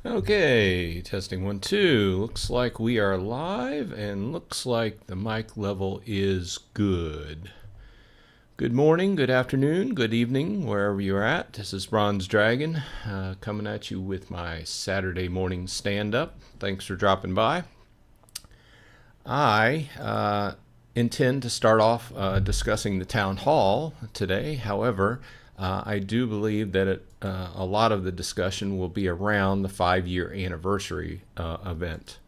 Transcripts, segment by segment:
Okay, testing 1, 2. Looks like we are live and looks like the mic level is good. Good morning, good afternoon, good evening, wherever you're at. This is Bronze Dragon coming at you with my Saturday morning stand up. Thanks for dropping by. I intend to start off discussing the town hall today. However, I do believe that a lot of the discussion will be around the 5-year anniversary event.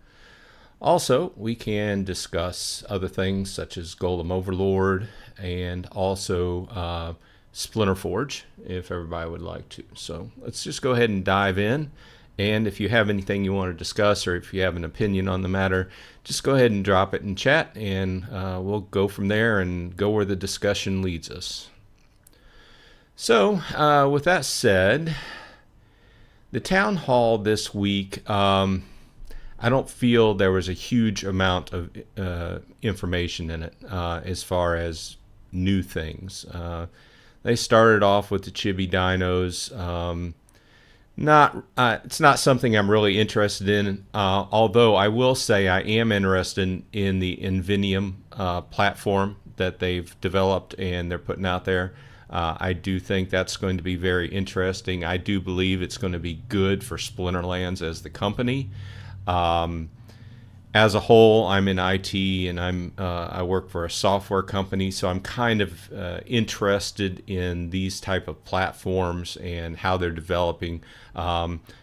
Also, we can discuss other things such as Golem Overlord and also Splinterforge if everybody would like to. So let's just go ahead and dive in. And if you have anything you want to discuss or if you have an opinion on the matter, just go ahead and drop it in chat and we'll go from there and go where the discussion leads us. So, with that said, the town hall this week, I don't feel there was a huge amount of information in it as far as new things. They started off with the chibi dinos. It's not something I'm really interested in, although I will say I am interested in the Invenium platform that they've developed and they're putting out there. I do think that's going to be very interesting. I do believe it's going to be good for Splinterlands as the company. As a whole, I'm in IT and I work for a software company, so I'm kind of interested in these type of platforms and how they're developing.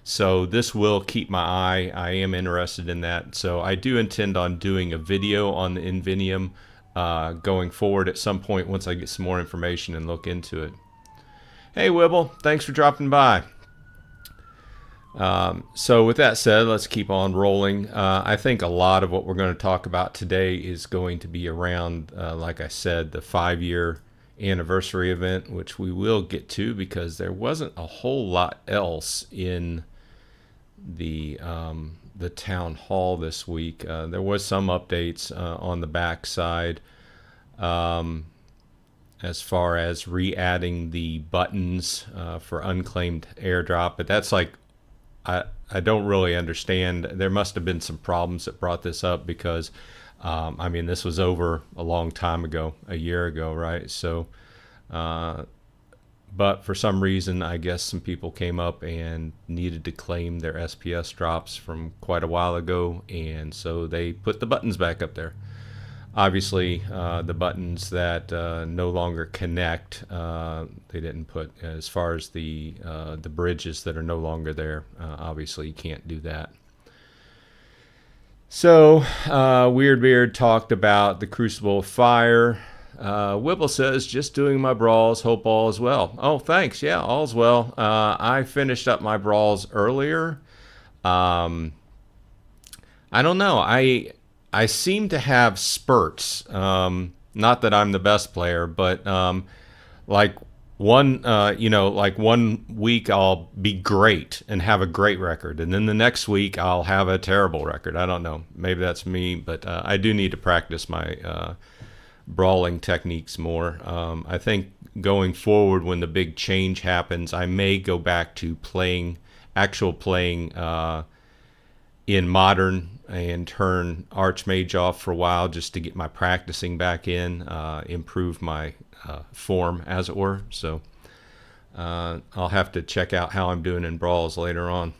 So this will keep my eye. I am interested in that. So I do intend on doing a video on the Invenium going forward at some point once I get some more information and look into it. Hey Wibble, thanks for dropping by. So with that said, let's keep on rolling. I think a lot of what we're going to talk about today is going to be around, like I said, the 5-year anniversary event, which we will get to because there wasn't a whole lot else in the town hall this week. There was some updates on the back side as far as re-adding the buttons for unclaimed airdrop, but that's like I don't really understand. There must have been some problems that brought this up because I mean this was over a long time ago, a year ago, right? So but for some reason, I guess some people came up and needed to claim their SPS drops from quite a while ago, and so they put the buttons back up there. Obviously, the buttons that no longer connect, they didn't put as far as the bridges that are no longer there. Obviously, you can't do that. So, Weirdbeard talked about the Crucible of Fire. Whipple says, just doing my brawls, hope all is well. Oh, thanks. Yeah, all's well. I finished up my brawls earlier. I don't know. I seem to have spurts. Not that I'm the best player, but like like 1 week I'll be great and have a great record, and then the next week I'll have a terrible record. I don't know. Maybe that's me, but I do need to practice my brawling techniques more. I think going forward, when the big change happens, I may go back to playing in modern and turn Archmage off for a while just to get my practicing back in, improve my form, as it were. So I'll have to check out how I'm doing in brawls later on.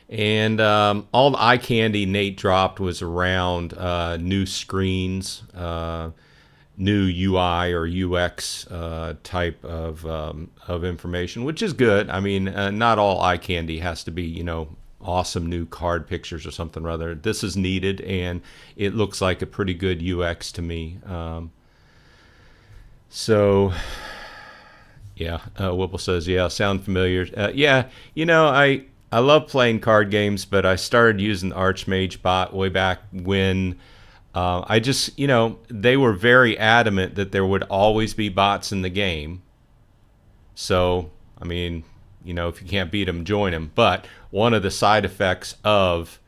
And all the eye candy Nate dropped was around new screens, new UI or UX type of information, which is good. I mean, not all eye candy has to be, awesome new card pictures or something. Rather, this is needed, and it looks like a pretty good UX to me. So, yeah, Whipple says, yeah, sound familiar. Yeah, I love playing card games, but I started using the Archmage bot way back when I just, they were very adamant that there would always be bots in the game. So, I mean, if you can't beat them, join them. But one of the side effects of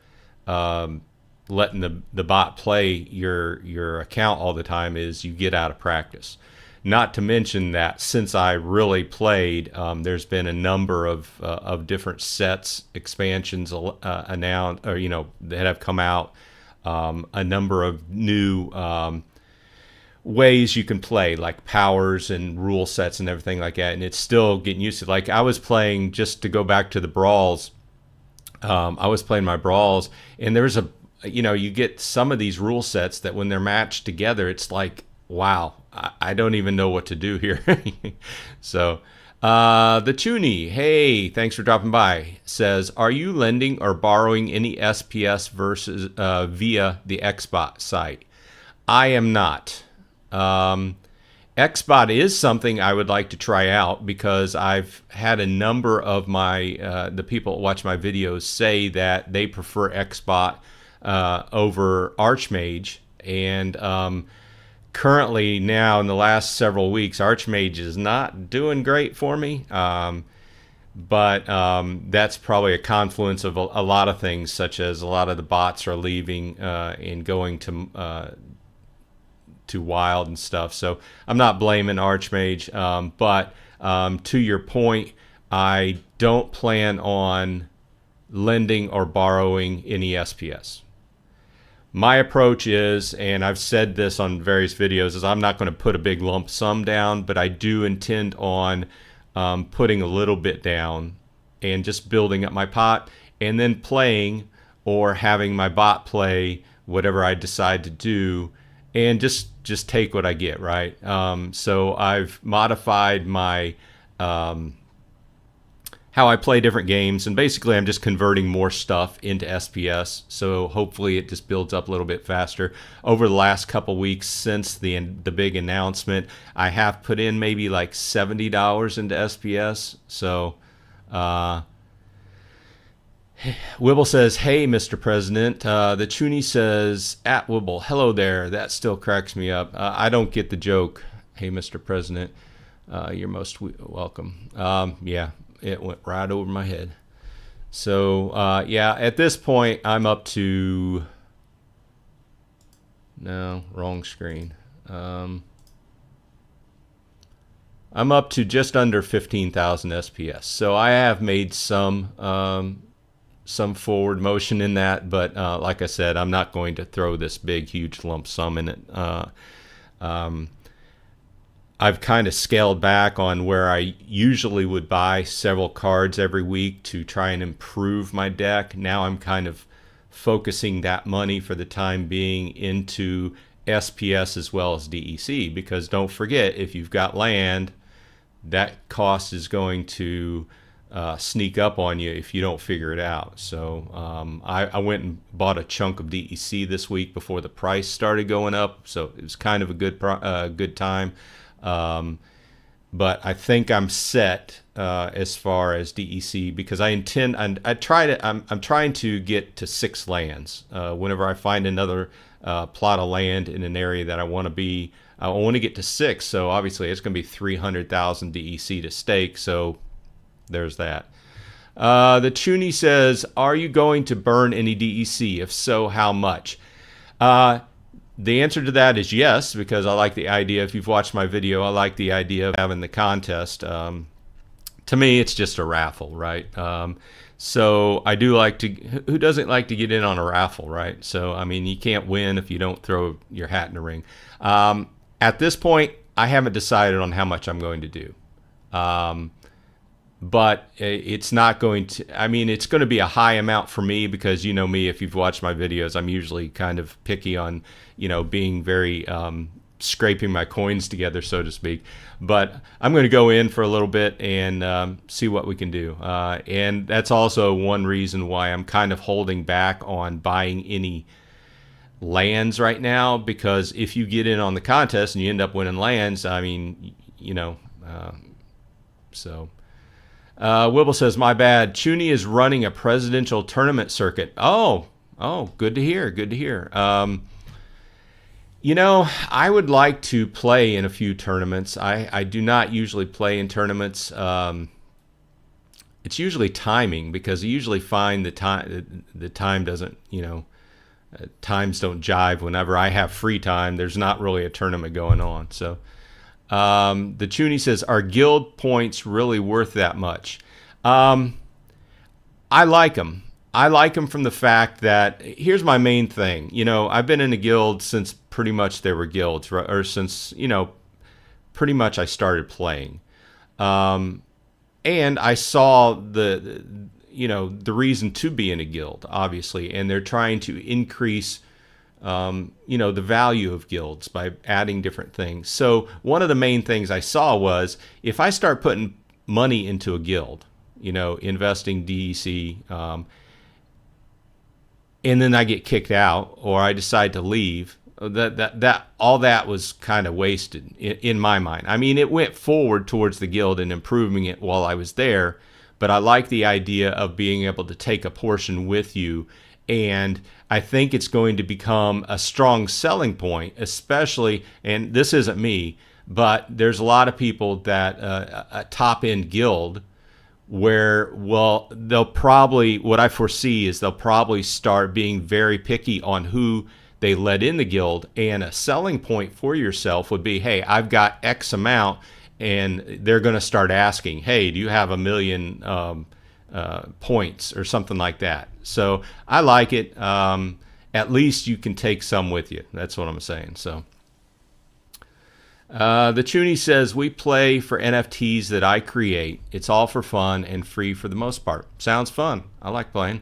letting the bot play your account all the time is you get out of practice. Not to mention that since I really played, there's been a number of different sets, expansions announced, or that have come out. A number of new ways you can play, like powers and rule sets and everything like that. And it's still getting used to. Like I was playing, just to go back to the brawls. I was playing my brawls, and there's you get some of these rule sets that when they're matched together, it's like, wow, I don't even know what to do here. So, the Toonie, hey, thanks for dropping by, says, are you lending or borrowing any SPS versus via the Xbot site? I am not. Xbot is something I would like to try out, because I've had a number of my the people that watch my videos say that they prefer Xbot over Archmage, and currently now in the last several weeks, Archmage is not doing great for me. But that's probably a confluence of a lot of things, such as a lot of the bots are leaving and going to wild and stuff. So I'm not blaming Archmage, but to your point, I don't plan on lending or borrowing any SPS. My approach is, and I've said this on various videos, is I'm not going to put a big lump sum down, but I do intend on putting a little bit down and just building up my pot, and then playing or having my bot play whatever I decide to do, and just take what I get, right? So I've modified my how I play different games, and basically I'm just converting more stuff into SPS, so hopefully it just builds up a little bit faster. Over the last couple weeks since the big announcement, I have put in maybe like $70 into SPS. So Wibble says, hey, Mr. President. The Toonie says, at Wibble, hello there. That still cracks me up. I don't get the joke. Hey, Mr. President, you're most welcome. Yeah, it went right over my head. So, yeah, at this point, I'm up to... No, wrong screen. I'm up to just under 15,000 SPS. So I have made some forward motion in that, but like I said, I'm not going to throw this big, huge lump sum in it. I've kind of scaled back on where I usually would buy several cards every week to try and improve my deck. Now I'm kind of focusing that money for the time being into SPS as well as DEC, because don't forget, if you've got land, that cost is going to sneak up on you if you don't figure it out. So I went and bought a chunk of DEC this week before the price started going up, so it was kind of a good time. But I think I'm set as far as DEC, because I'm trying to get to 6 lands. Whenever I find another plot of land in an area that I want to be, I want to get to 6. So obviously it's going to be 300,000 DEC to stake. So there's that. The Toonie says, are you going to burn any DEC? If so, how much? The answer to that is yes, because I like the idea. If you've watched my video, I like the idea of having the contest. To me, it's just a raffle, right? So I do like to, who doesn't like to get in on a raffle, right? So, I mean, you can't win if you don't throw your hat in the ring. At this point, I haven't decided on how much I'm going to do. But it's not going to, I mean, it's going to be a high amount for me, because you know me, if you've watched my videos, I'm usually kind of picky on, being very, scraping my coins together, so to speak. But I'm going to go in for a little bit and see what we can do. And that's also one reason why I'm kind of holding back on buying any lands right now, because if you get in on the contest and you end up winning lands, I mean, so... Wibble says, my bad. Toonie is running a presidential tournament circuit. Oh, good to hear. Good to hear. I would like to play in a few tournaments. I do not usually play in tournaments. It's usually timing, because you usually find the time doesn't, times don't jive. Whenever I have free time, there's not really a tournament going on. So, The Chuny says, are guild points really worth that much? I like them. I like them from the fact that, here's my main thing. You know, I've been in a guild since pretty much there were guilds, or since, you know, pretty much I started playing. And I saw you know, the reason to be in a guild, obviously, and they're trying to increase, you know, the value of guilds by adding different things. So one of the main things I saw was, if I start putting money into a guild, you know, investing DEC, and then I get kicked out or I decide to leave, that all that was kind of wasted in my mind. I mean, it went forward towards the guild and improving it while I was there, but I like the idea of being able to take a portion with you, and I think it's going to become a strong selling point, especially, and this isn't me, but there's a lot of people that a top-end guild where, well, they'll probably, what I foresee is they'll probably start being very picky on who they let in the guild, and a selling point for yourself would be, hey, I've got X amount, and they're going to start asking, hey, do you have 1 million points or something like that? So I like it. At least you can take some with you. That's what I'm saying. So the Chuny says, we play for NFTs that I create. It's all for fun and free for the most part. Sounds fun. I like playing.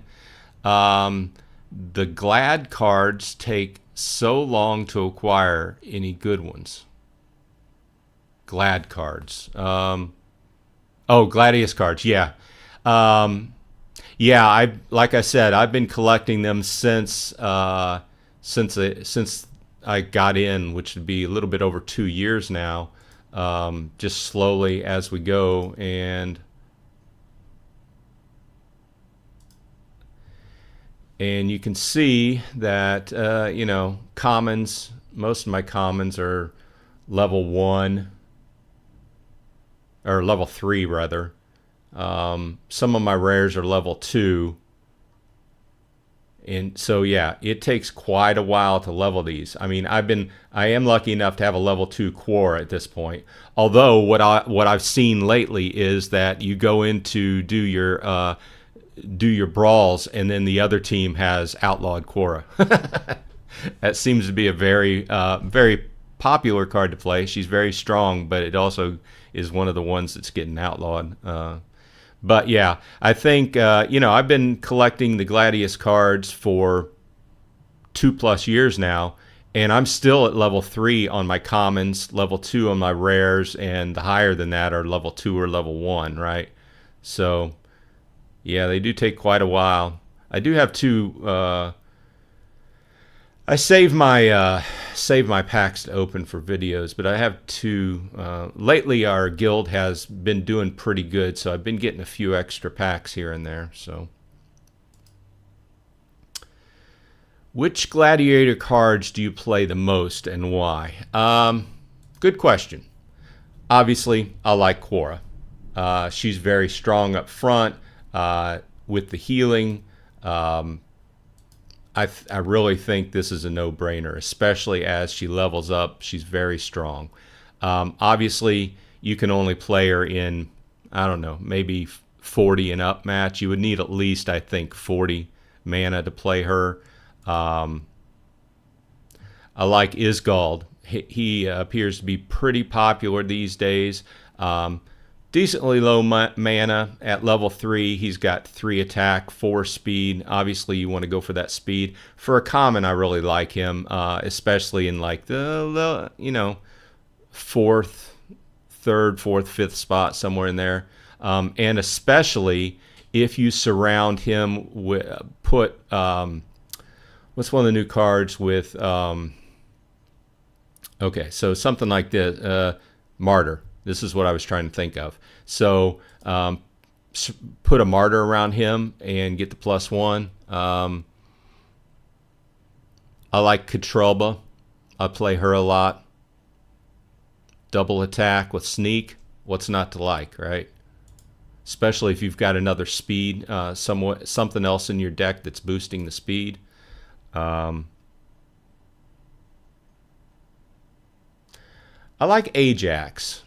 The Glad cards take so long to acquire. Any good ones? Glad cards. Oh, Gladius cards. Yeah. Yeah. Like I said, I've been collecting them since I got in, which would be a little bit over 2 years now. Just slowly as we go, and you can see that you know, commons. Most of my commons are level 1. Or level 3 rather. Some of my rares are level 2. And so yeah, it takes quite a while to level these. I mean, I am lucky enough to have a level 2 Quora at this point. Although what I've seen lately is that you go in to do your brawls, and then the other team has outlawed Quora. That seems to be a very very popular card to play. She's very strong, but it also is one of the ones that's getting outlawed. But yeah, I think, you know, I've been collecting the Gladius cards for 2+ years now, and I'm still at level 3 on my commons, level 2 on my rares, and the higher than that are level 2 or level 1, right? So yeah, they do take quite a while. I do have 2. I save my packs to open for videos, but I have 2. Lately, our guild has been doing pretty good, so I've been getting a few extra packs here and there. So, which gladiator cards do you play the most, and why? Good question. Obviously, I like Quora. She's very strong up front with the healing. I really think this is a no-brainer, especially as she levels up. She's very strong. Obviously, you can only play her in, I don't know, maybe 40 and up match. You would need at least, I think, 40 mana to play her. I like Isgald. He appears to be pretty popular these days. Decently low mana at level 3. He's got 3 attack, 4 speed. Obviously, you want to go for that speed. For a common, I really like him, especially in like the you know, 3rd, 4th, 5th spot, somewhere in there. And especially if you surround him with, put, what's one of the new cards with, okay, so something like this, Martyr. This is what I was trying to think of. So put a Martyr around him and get the +1. I like Katrelba. I play her a lot. Double attack with sneak. What's not to like, right? Especially if you've got another speed, something else in your deck that's boosting the speed. I like Ajax.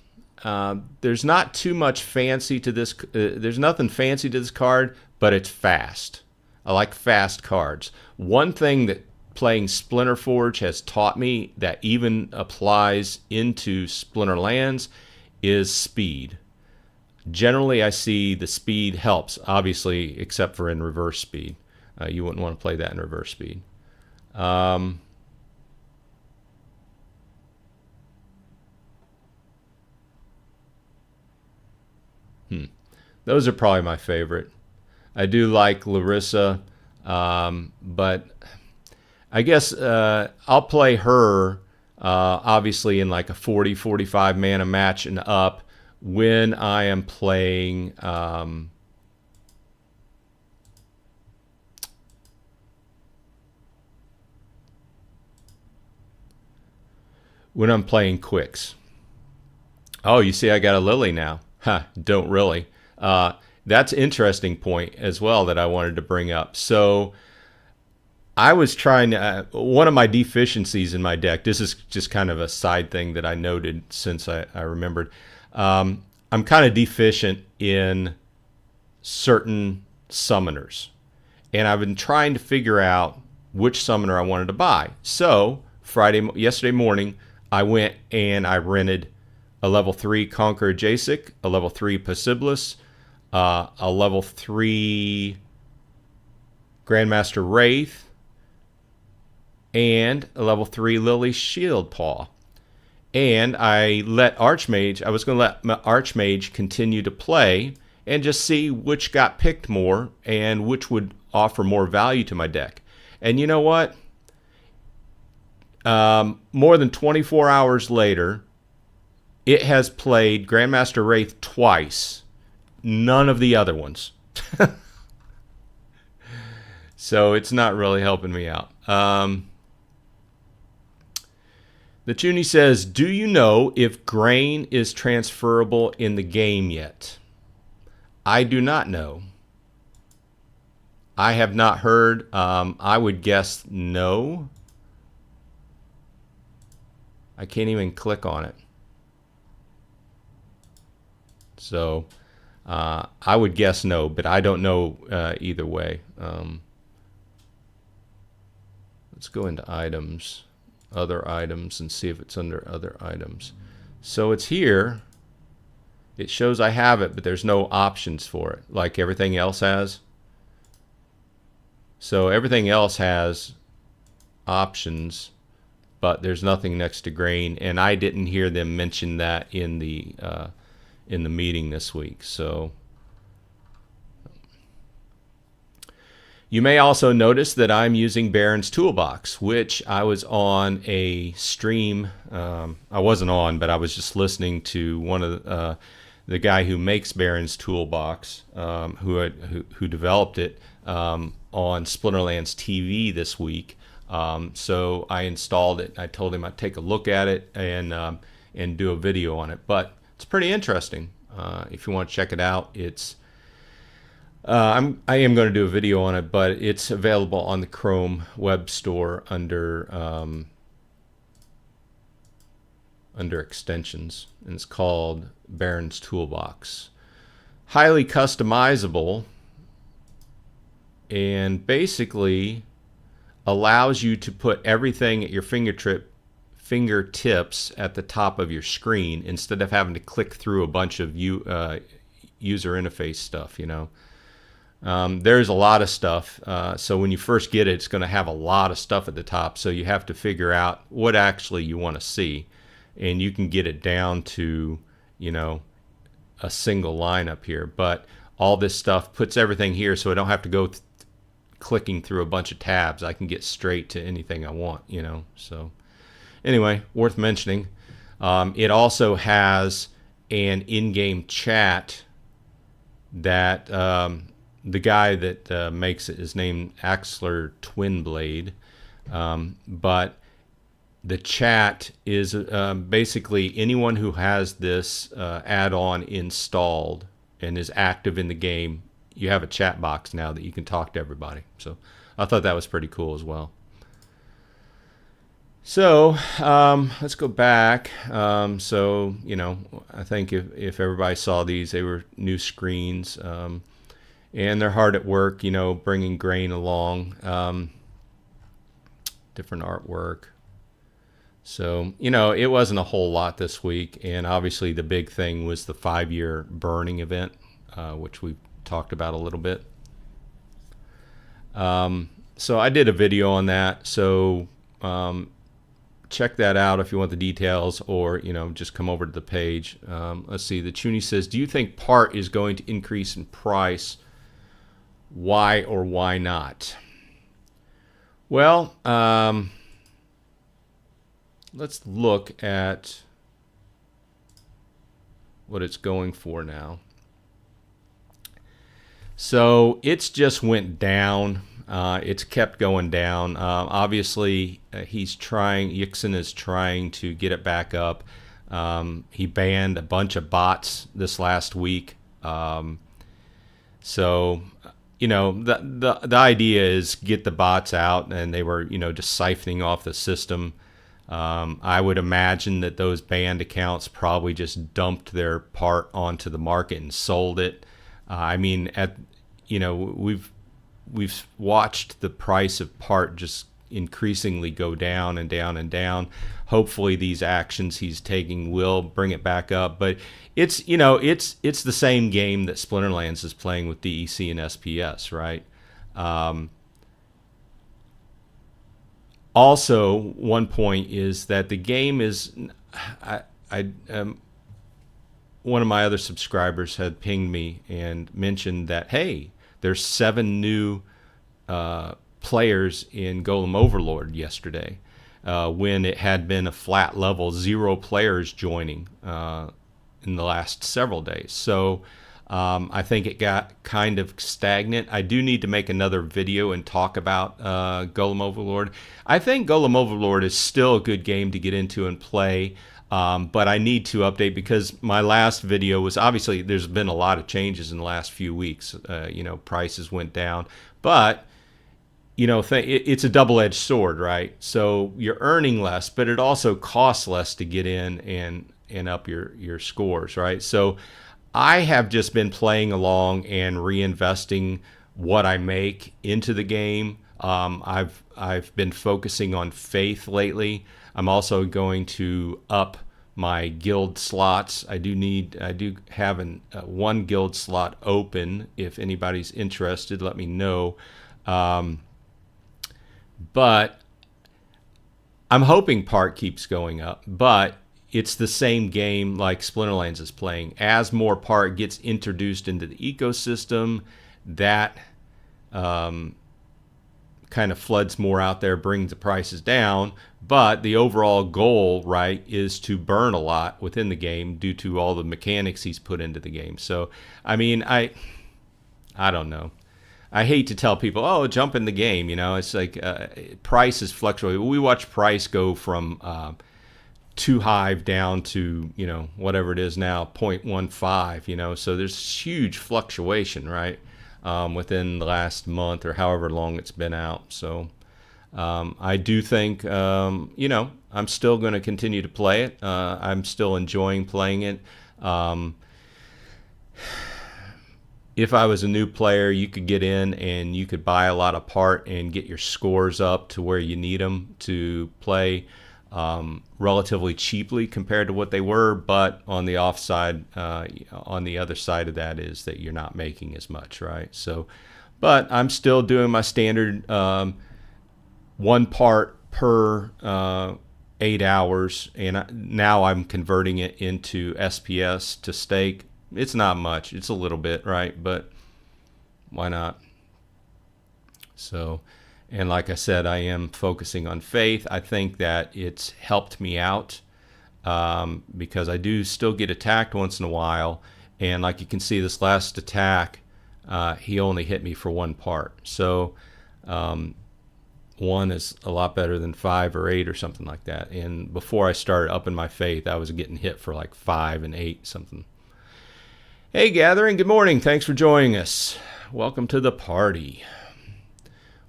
There's not too much fancy to this. There's nothing fancy to this card, but it's fast. I like fast cards. One thing that playing Splinterforge has taught me that even applies into Splinterlands is speed. Generally, I see the speed helps, obviously, except for in reverse speed. You wouldn't want to play that in reverse speed. Those are probably my favorite. I do like Larissa, but I guess I'll play her obviously in like a 40-45 mana match and up when I am playing quicks. Oh, you see I got a Lily now. Huh, don't really. That's an interesting point as well that I wanted to bring up. So I was trying to, one of my deficiencies in my deck, this is just kind of a side thing that I noted since I remembered. I'm kind of deficient in certain summoners. And I've been trying to figure out which summoner I wanted to buy. So yesterday morning, I went and I rented a level 3 Conqueror Jacek, a level 3 Possibilis, a level 3 Grandmaster Wraith, and a level 3 Lily Shieldpaw. And I let Archmage, I was going to let Archmage continue to play and just see which got picked more and which would offer more value to my deck. And you know what? More than 24 hours later, it has played Grandmaster Wraith twice. None of the other ones. So it's not really helping me out. The Chuny says, do you know if grain is transferable in the game yet? I do not know. I have not heard. I would guess no. I can't even click on it. So I would guess no, but I don't know either way. Let's go into items, other items, and see if it's under other items. So it's here. It shows I have it, but there's no options for it, like everything else has. So everything else has options, but there's nothing next to grain, and I didn't hear them mention that in the meeting this week. So you may also notice that I'm using Baron's Toolbox, which I was on a stream. I wasn't on, but I was just listening to one of the guy who makes Baron's Toolbox, who developed it, on Splinterlands TV this week. So I installed it. I told him I'd take a look at it and do a video on it. But it's pretty interesting. If you want to check it out, it's I am going to do a video on it, but it's available on the Chrome web store under extensions, and it's called Baron's Toolbox. Highly customizable, and basically allows you to put everything at your fingertips at the top of your screen instead of having to click through a bunch of user interface stuff, you know. There's a lot of stuff, so when you first get it, it's going to have a lot of stuff at the top, so you have to figure out what actually you want to see, and you can get it down to, you know, a single line up here. But all this stuff puts everything here, so I don't have to go clicking through a bunch of tabs. I can get straight to anything I want, you know. So anyway, worth mentioning. It also has an in-game chat that the guy that makes it is named Axler Twinblade, but the chat is basically anyone who has this add-on installed and is active in the game. You have a chat box now that you can talk to everybody. So I thought that was pretty cool as well. So let's go back. So, I think if everybody saw these, they were new screens. And they're hard at work, bringing grain along. Different artwork. So, it wasn't a whole lot this week. And obviously the big thing was the 5-year burning event, which we talked about a little bit. So I did a video on that. So check that out if you want the details, or just come over to the page. Let's see. The Chuny says, do you think part is going to increase in price? Why or why not? Well, let's look at what it's going for now. So it's just went down. It's kept going down. Obviously, Yixon is trying to get it back up. He banned a bunch of bots this last week. So, the idea is get the bots out, and they were, just siphoning off the system. I would imagine that those banned accounts probably just dumped their part onto the market and sold it. I mean, we've watched the price of part just increasingly go down and down and down. Hopefully these actions he's taking will bring it back up, but it's the same game that Splinterlands is playing with DEC and SPS, right? Also, one point is that the game is, one of my other subscribers had pinged me and mentioned that, hey, there's 7 new players in Golem Overlord yesterday, when it had been a flat level, 0 players joining in the last several days. So I think it got kind of stagnant. I do need to make another video and talk about Golem Overlord. I think Golem Overlord is still a good game to get into and play. But I need to update, because my last video was, obviously there's been a lot of changes in the last few weeks. Prices went down, but it's a double-edged sword, right? So you're earning less, but it also costs less to get in and up your scores, right? So I have just been playing along and reinvesting what I make into the game. I've been focusing on faith lately. I'm also going to up my guild slots. I do have one guild slot open. If anybody's interested, let me know. But I'm hoping part keeps going up, but it's the same game like Splinterlands is playing. As more part gets introduced into the ecosystem, that kind of floods more out there, brings the prices down. But the overall goal, right, is to burn a lot within the game due to all the mechanics he's put into the game. So, I mean, I don't know. I hate to tell people, oh, jump in the game. It's like prices fluctuate. We watch price go from 2 Hive down to, whatever it is now, 0.15, so there's huge fluctuation, right, within the last month or however long it's been out. So I do think, I'm still going to continue to play it. I'm still enjoying playing it. If I was a new player, you could get in and you could buy a lot of part and get your scores up to where you need them to play relatively cheaply compared to what they were. But on the offside, on the other side of that is that you're not making as much, right? So, but I'm still doing my standard 1 part per 8 hours, and now I'm converting it into SPS to stake. It's not much. It's a little bit, right? But why not? So, and like I said, I am focusing on faith. I think that it's helped me out because I do still get attacked once in a while. And like you can see, this last attack, he only hit me for 1 part. So 1 is a lot better than 5 or 8 or something like that. And before I started upping my faith, I was getting hit for like 5 and 8 something. Hey, Gathering, good morning. Thanks for joining us. Welcome to the party.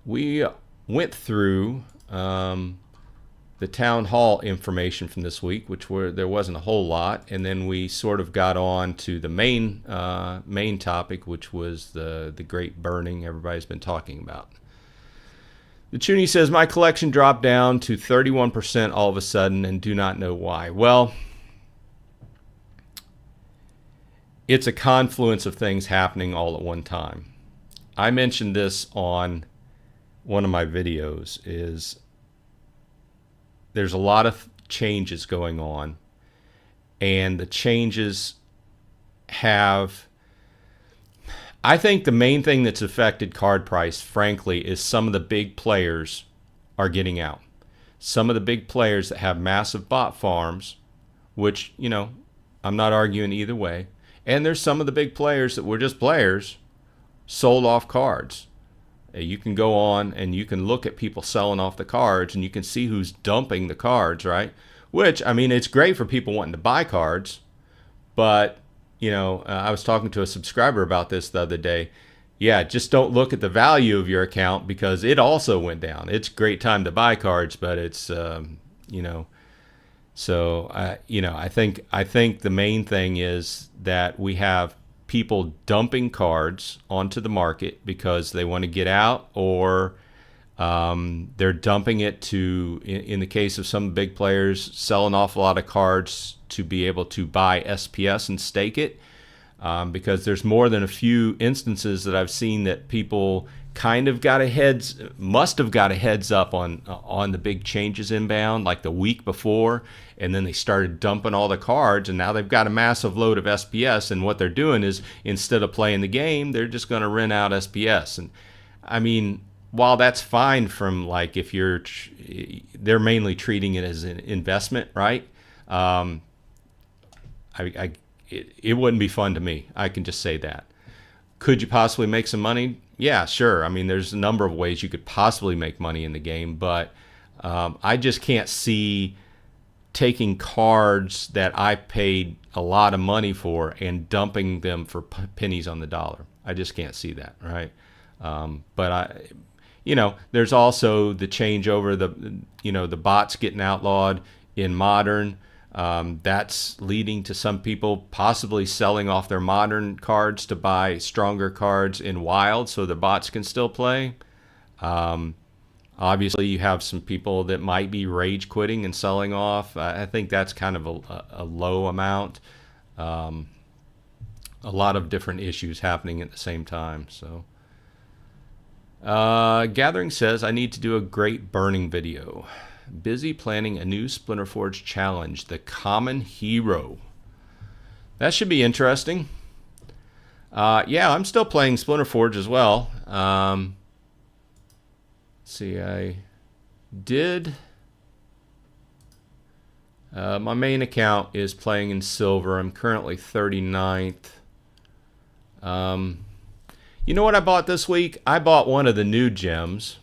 We went through the town hall information from this week, there wasn't a whole lot, and then we sort of got on to the main topic, which was the great burning everybody's been talking about. The Chuny says, my collection dropped down to 31% all of a sudden and do not know why. Well, it's a confluence of things happening all at one time. I mentioned this on one of my videos, is there's a lot of changes going on, and the changes have, I think the main thing that's affected card price, frankly, is some of the big players are getting out. Some of the big players that have massive bot farms, which, you know, I'm not arguing either way. And there's some of the big players that were just players, sold off cards. You can go on and you can look at people selling off the cards, and you can see who's dumping the cards, right? Which, I mean, it's great for people wanting to buy cards, but, you know, I was talking to a subscriber about this the other day. Yeah, just don't look at the value of your account, because it also went down. It's a great time to buy cards, but it's, you know, so, you know, I think the main thing is that we have people dumping cards onto the market because they want to get out, or they're dumping it to, in the case of some big players, selling off a lot of cards to be able to buy SPS and stake it, because there's more than a few instances that I've seen that people kind of must have got a heads up on the big changes inbound, like the week before, and then they started dumping all the cards, and now they've got a massive load of SPS, and what they're doing is, instead of playing the game, they're just going to rent out SPS. And I mean, while that's fine from, like, if they're mainly treating it as an investment, right? It wouldn't be fun to me. I can just say that. Could you possibly make some money? Yeah, sure. I mean, there's a number of ways you could possibly make money in the game, but I just can't see taking cards that I paid a lot of money for and dumping them for pennies on the dollar. I just can't see that, right? But you know, there's also the changeover, the bots getting outlawed in Modern. That's leading to some people possibly selling off their Modern cards to buy stronger cards in Wild so the bots can still play. Obviously, you have some people that might be rage quitting and selling off. I think that's kind of a low amount. A lot of different issues happening at the same time. So, Gathering says, I need to do a great burning video. Busy planning a new Splinterforge challenge, the Common Hero. That should be interesting. Yeah, I'm still playing Splinterforge as well. See, I did. My main account is playing in silver. I'm currently 39th. You know what I bought this week? I bought one of the new gems.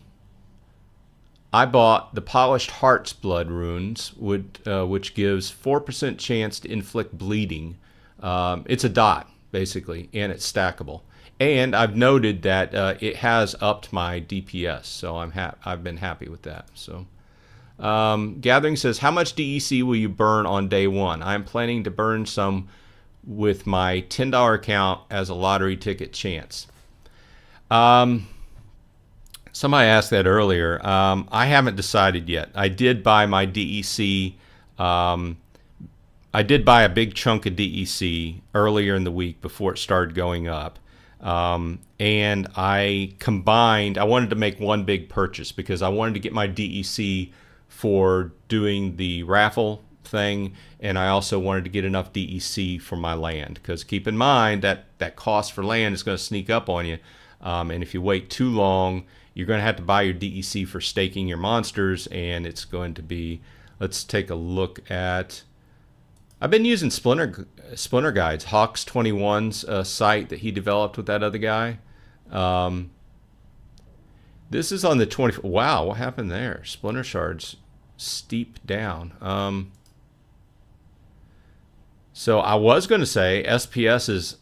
I bought the Polished Heart's Blood runes, which gives 4% chance to inflict bleeding. It's a dot, basically, and it's stackable. And I've noted that it has upped my DPS, so I've been happy with that. So, Gathering says, how much DEC will you burn on day one? I'm planning to burn some with my $10 account as a lottery ticket chance. Somebody asked that earlier. I haven't decided yet. I did buy my DEC. I did buy a big chunk of DEC earlier in the week before it started going up. And I wanted to make one big purchase because I wanted to get my DEC for doing the raffle thing, and I also wanted to get enough DEC for my land, because keep in mind that cost for land is going to sneak up on you, and if you wait too long, you're going to have to buy your DEC for staking your monsters, and it's going to be, let's take a look at, I've been using Splinter Guides, Hawks 21's site that he developed with that other guy. This is on the 20. Wow, what happened there? Splinter Shards steep down. So I was going to say SPS is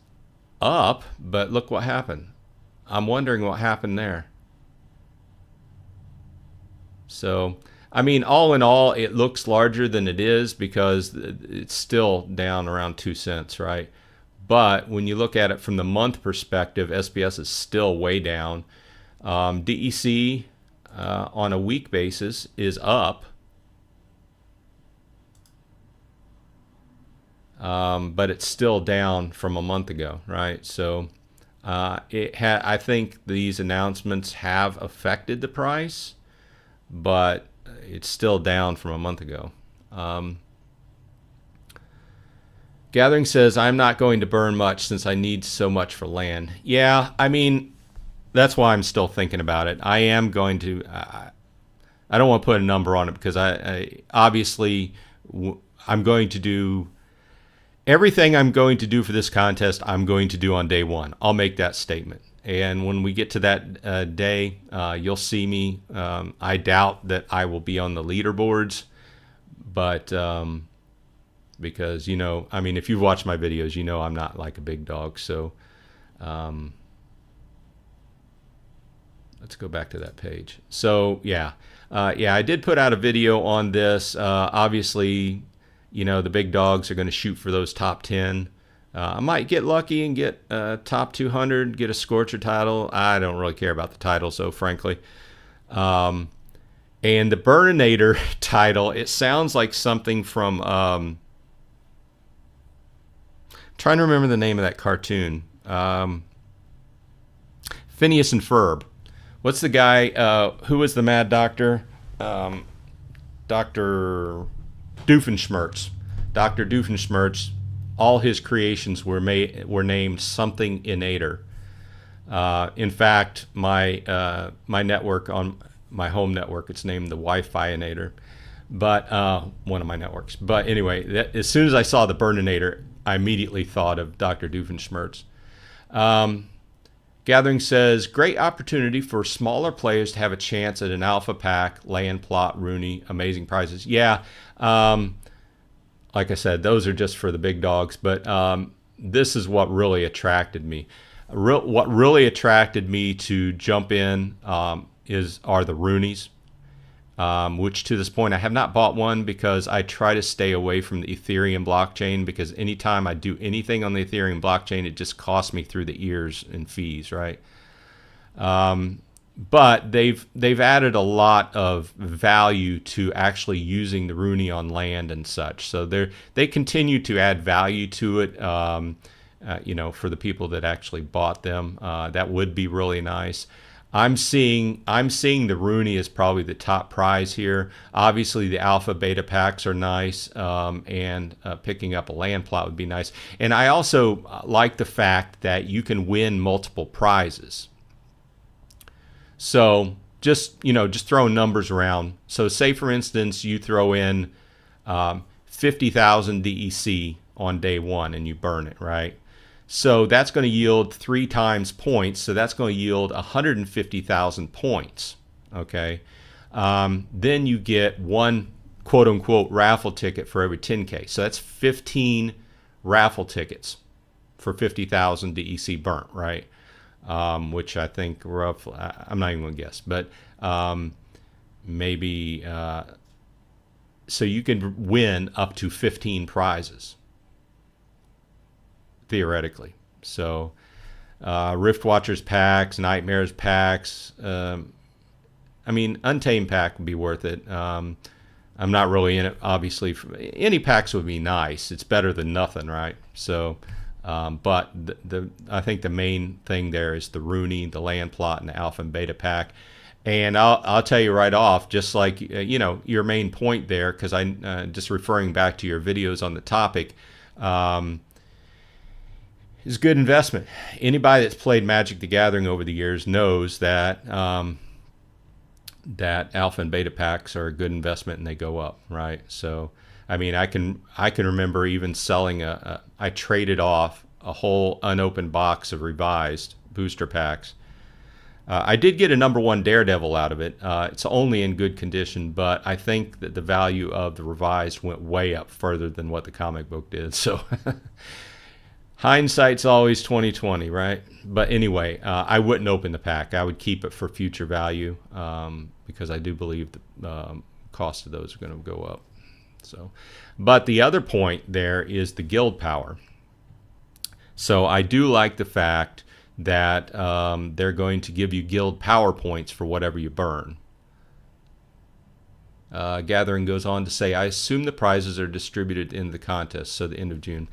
up, but look what happened. I'm wondering what happened there. So I mean, all in all, it looks larger than it is because it's still down around 2 cents, right? But when you look at it from the month perspective, SPS is still way down. DEC on a week basis is up, but it's still down from a month ago, right? So I think these announcements have affected the price, but it's still down from a month ago. Gathering says, I'm not going to burn much since I need so much for land. Yeah, I mean, that's why I'm still thinking about it. I am going to, I don't want to put a number on it because I obviously I'm going to do everything I'm going to do for this contest, I'm going to do on day one. I'll make that statement. And when we get to that day, you'll see me. I doubt that I will be on the leaderboards, but because, I mean, if you've watched my videos, you know I'm not like a big dog. So let's go back to that page. So yeah, I did put out a video on this. Obviously, the big dogs are going to shoot for those top 10. I might get lucky and get top 200, get a Scorcher title. I don't really care about the title, so frankly. And the Burninator title, it sounds like something from, trying to remember the name of that cartoon. Phineas and Ferb. What's the guy, who was the Mad Doctor? Dr. Doofenshmirtz. Dr. Doofenshmirtz. All his creations were named something Inator. In fact, my network on my home network, it's named the Wi-Fi Inator, but one of my networks. But anyway, as soon as I saw the Burninator, I immediately thought of Dr. Doofenshmirtz. Gathering says, great opportunity for smaller players to have a chance at an alpha pack, land plot, Rooney, amazing prizes. Yeah. Like I said, those are just for the big dogs, but this is what really attracted me. What really attracted me to jump in are the Roonies, which to this point I have not bought one because I try to stay away from the Ethereum blockchain, because anytime I do anything on the Ethereum blockchain, it just costs me through the ears in fees, right? But they've added a lot of value to actually using the Rooney on land and such. So they continue to add value to it. For the people that actually bought them, that would be really nice. I'm seeing the Rooney as probably the top prize here. Obviously, the alpha beta packs are nice, and picking up a land plot would be nice. And I also like the fact that you can win multiple prizes. So just throwing numbers around. So say, for instance, you throw in 50,000 DEC on day one and you burn it, right? So that's going to yield 3 times points. So that's going to yield 150,000 points, okay? Then you get one quote-unquote raffle ticket for every 10K. So that's 15 raffle tickets for 50,000 DEC burnt, right? Which I think roughly, I'm not even going to guess, but maybe, so you can win up to 15 prizes, theoretically. So Rift Watchers packs, Nightmares packs, I mean, Untamed pack would be worth it. I'm not really in it, obviously. Any packs would be nice. It's better than nothing, right? So... but I think the main thing there is the Rooney, the land plot, and the alpha and beta pack. And I'll tell you right off, just like your main point there, because I just referring back to your videos on the topic, is a good investment. Anybody that's played Magic the Gathering over the years knows that that alpha and beta packs are a good investment and they go up, right? So. I mean, I can remember even selling I traded off a whole unopened box of revised booster packs. I did get a #1 Daredevil out of it. It's only in good condition, but I think that the value of the revised went way up further than what the comic book did. So hindsight's always 20/20, right? But anyway, I wouldn't open the pack. I would keep it for future value, because I do believe that cost of those are going to go up. So, but the other point there is the guild power. So I do like the fact that they're going to give you guild power points for whatever you burn. Gathering goes on to say, I assume the prizes are distributed in the contest, so the end of June.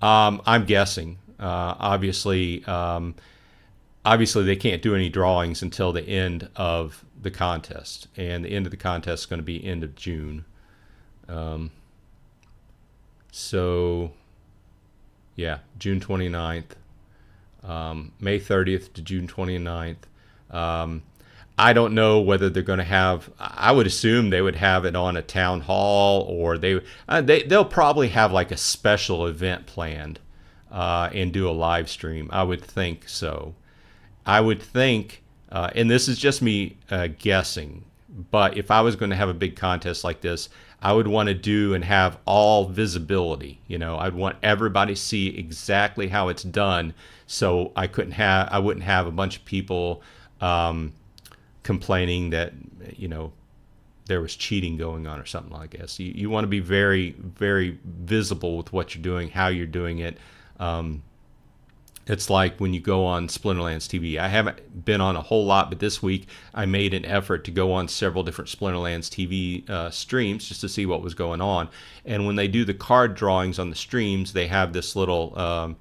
I'm guessing. Obviously, they can't do any drawings until the end of the contest, and the end of the contest is going to be end of June. So, yeah, June 29th, May 30th to June 29th. I don't know whether they're going to have. I would assume they would have it on a town hall, or they'll probably have like a special event planned and do a live stream. I would think so. I would think, and this is just me guessing, but if I was going to have a big contest like this, I would want to do and have all visibility. You know, I'd want everybody to see exactly how it's done, so I wouldn't have a bunch of people complaining that, you know, there was cheating going on or something like this. You want to be very, very visible with what you're doing, how you're doing it. It's like when you go on Splinterlands TV. I haven't been on a whole lot, but this week I made an effort to go on several different Splinterlands TV streams just to see what was going on. And when they do the card drawings on the streams, they have this little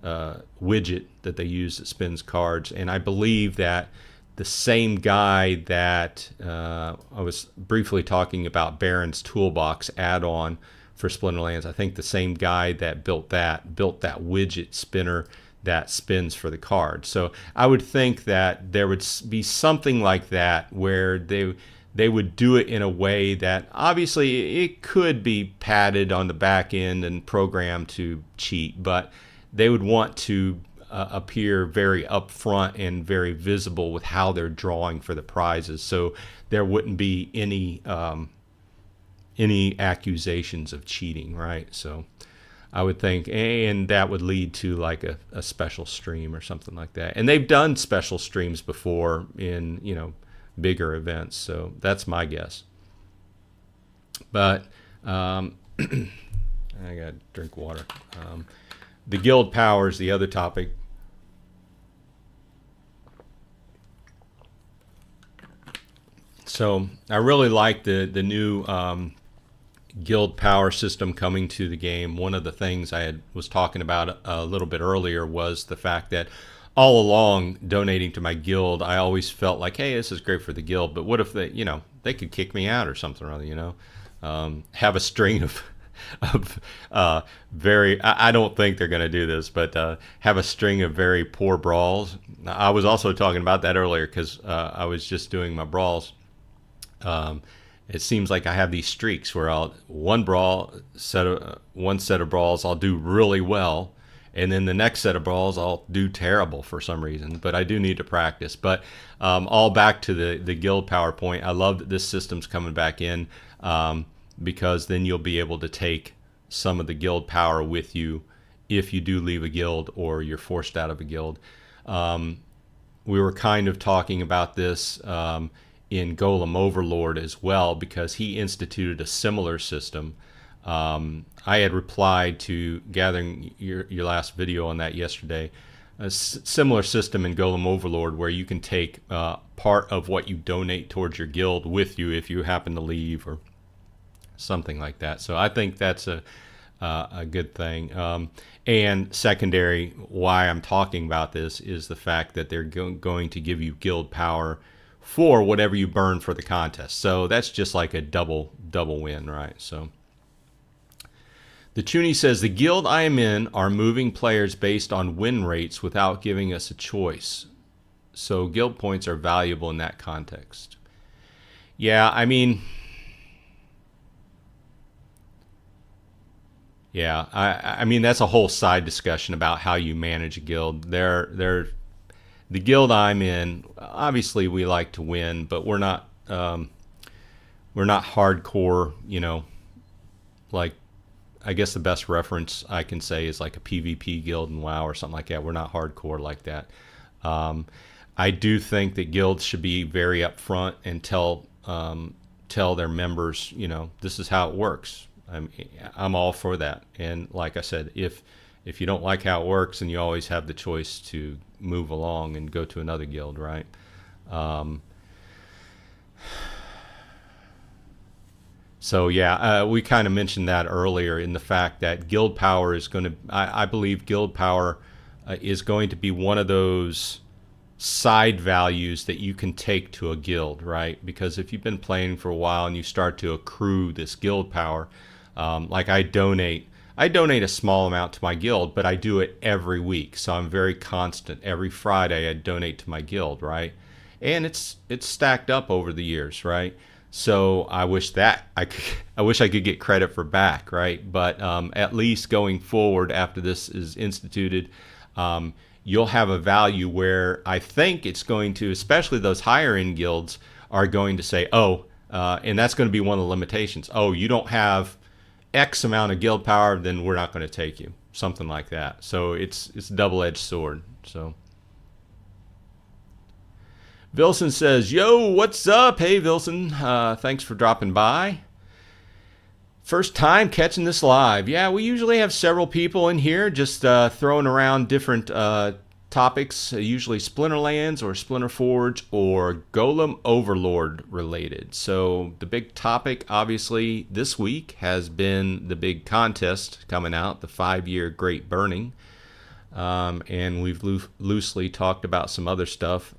widget that they use that spins cards. And I believe that the same guy that I was briefly talking about, Baron's Toolbox add-on for Splinterlands, I think the same guy that built that widget spinner that spins for the card. So I would think that there would be something like that where they would do it in a way that obviously it could be padded on the back end and programmed to cheat, but they would want to appear very upfront and very visible with how they're drawing for the prizes, so there wouldn't be any accusations of cheating, right? So I would think, and that would lead to like a special stream or something like that. And they've done special streams before in, you know, bigger events, so that's my guess. But I gotta drink water. The guild power is the other topic. So I really like the new guild power system coming to the game. One of the things I was talking about a little bit earlier was the fact that all along donating to my guild, I always felt like, hey, this is great for the guild, but what if they, you know, they could kick me out or something or other, you know, have a string of very, I don't think they're going to do this, but have a string of very poor brawls. I was also talking about that earlier because I was just doing my brawls. It seems like I have these streaks where one set of brawls I'll do really well, and then the next set of brawls I'll do terrible for some reason. But I do need to practice. But all back to the guild PowerPoint. I love that this system's coming back in because then you'll be able to take some of the guild power with you if you do leave a guild or you're forced out of a guild. We were kind of talking about this in Golem Overlord as well, because he instituted a similar system. I had replied to Gathering your last video on that yesterday. A similar system in Golem Overlord where you can take part of what you donate towards your guild with you if you happen to leave or something like that. So I think that's a good thing. And secondary, why I'm talking about this is the fact that they're going to give you guild power for whatever you burn for the contest. So that's just like a double win, right? So the Chuny says, the guild I am in are moving players based on win rates without giving us a choice. So guild points are valuable in that context. Yeah, I mean, yeah, I mean that's a whole side discussion about how you manage a guild. The guild I'm in, obviously we like to win, but we're not hardcore, you know, like, I guess the best reference I can say is like a PvP guild in WoW or something like that. We're not hardcore like that. I do think that guilds should be very upfront and tell tell their members, you know, this is how it works. I'm all for that. And like I said, if you don't like how it works, then you always have the choice to move along and go to another guild, right? So yeah, we kind of mentioned that earlier in the fact that guild power is going to, I believe guild power is going to be one of those side values that you can take to a guild, right? Because if you've been playing for a while and you start to accrue this guild power, like I donate a small amount to my guild, but I do it every week, so I'm very constant. Every Friday I donate to my guild, right? And it's stacked up over the years, right? So I wish that I could get credit for back, right? But at least going forward after this is instituted, you'll have a value where I think it's going to, especially those higher end guilds, are going to say, oh, and that's going to be one of the limitations. Oh, you don't have X amount of guild power, then we're not going to take you. Something like that. So it's a double-edged sword. So Vilson says, yo, what's up? Hey, Vilson. Thanks for dropping by. First time catching this live. Yeah, we usually have several people in here just throwing around different topics, usually Splinterlands or Splinterforge or Golem Overlord related. So the big topic, obviously, this week has been the big contest coming out, the 5-year Great Burning. And we've loosely talked about some other stuff,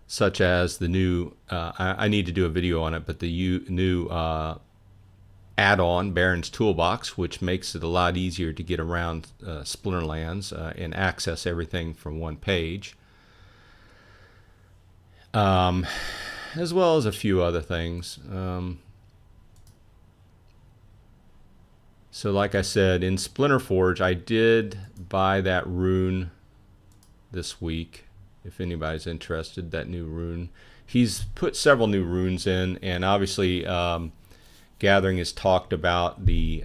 such as the new, I need to do a video on it, but the new add-on, Baron's Toolbox, which makes it a lot easier to get around Splinterlands and access everything from one page. As well as a few other things. So like I said, in Splinterforge, I did buy that rune this week. If anybody's interested, that new rune. He's put several new runes in, and obviously Gathering has talked about the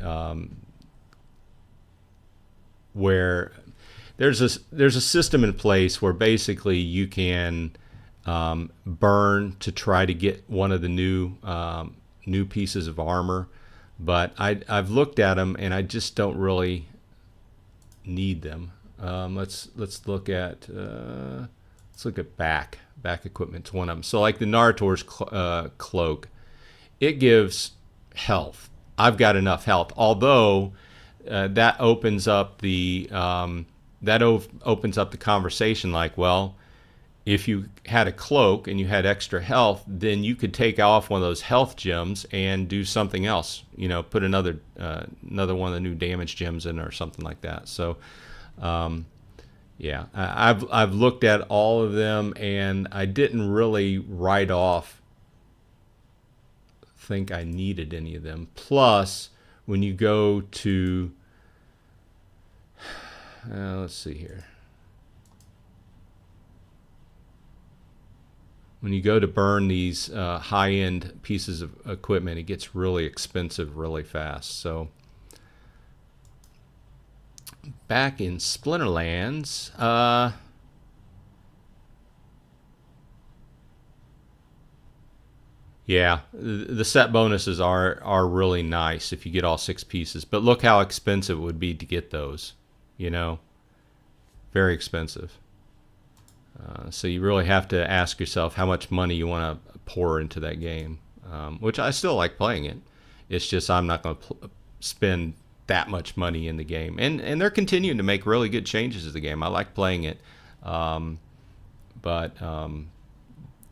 where there's a system in place where basically you can burn to try to get one of the new pieces of armor, but I've looked at them and I just don't really need them. Let's look at back equipment. It's one of them. So like the Narutor's cloak, it gives health. I've got enough health, although that opens up the conversation. Like, well, if you had a cloak and you had extra health, then you could take off one of those health gems and do something else. You know, put another one of the new damage gems in or something like that. So yeah, I've looked at all of them, and I didn't really write off think I needed any of them. Plus, when you go to let's see here, when you go to burn these high-end pieces of equipment, it gets really expensive really fast. So back in Splinterlands, yeah, the set bonuses are really nice if you get all 6 pieces. But look how expensive it would be to get those. You know, very expensive. So you really have to ask yourself how much money you want to pour into that game. Which I still like playing it. It's just I'm not going to spend that much money in the game. And they're continuing to make really good changes to the game. I like playing it. But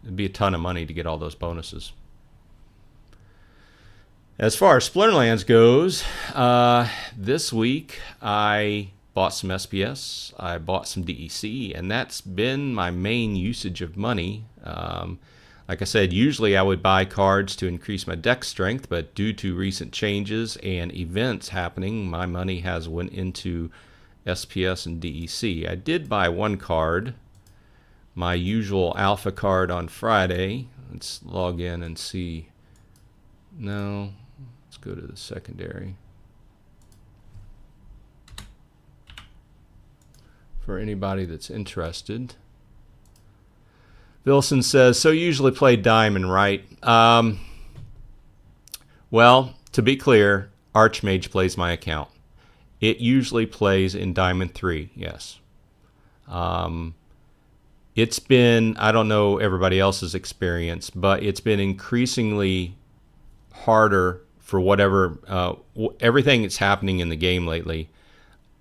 it'd be a ton of money to get all those bonuses. As far as Splinterlands goes, this week I bought some SPS, I bought some DEC, and that's been my main usage of money. Like I said, usually I would buy cards to increase my deck strength, but due to recent changes and events happening, my money has went into SPS and DEC. I did buy one card, my usual alpha card on Friday. Let's log in and see. No, let's go to the secondary. For anybody that's interested. Bilson says, so you usually play Diamond, right? Well, to be clear, Archmage plays my account. It usually plays in Diamond 3, yes. It's been, I don't know everybody else's experience, but it's been increasingly harder for whatever, everything that's happening in the game lately.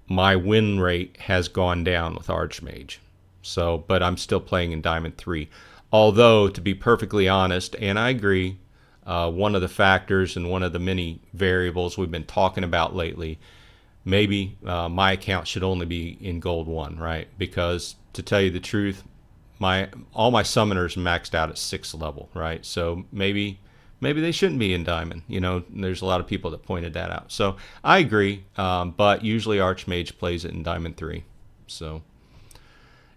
My win rate has gone down with Archmage. So, but I'm still playing in Diamond 3. Although, to be perfectly honest, and I agree, one of the factors and one of the many variables we've been talking about lately, maybe my account should only be in Gold 1, right? Because to tell you the truth, all my summoners maxed out at 6th level, right? So maybe they shouldn't be in Diamond. You know, there's a lot of people that pointed that out. So I agree, but usually Archmage plays it in Diamond 3. So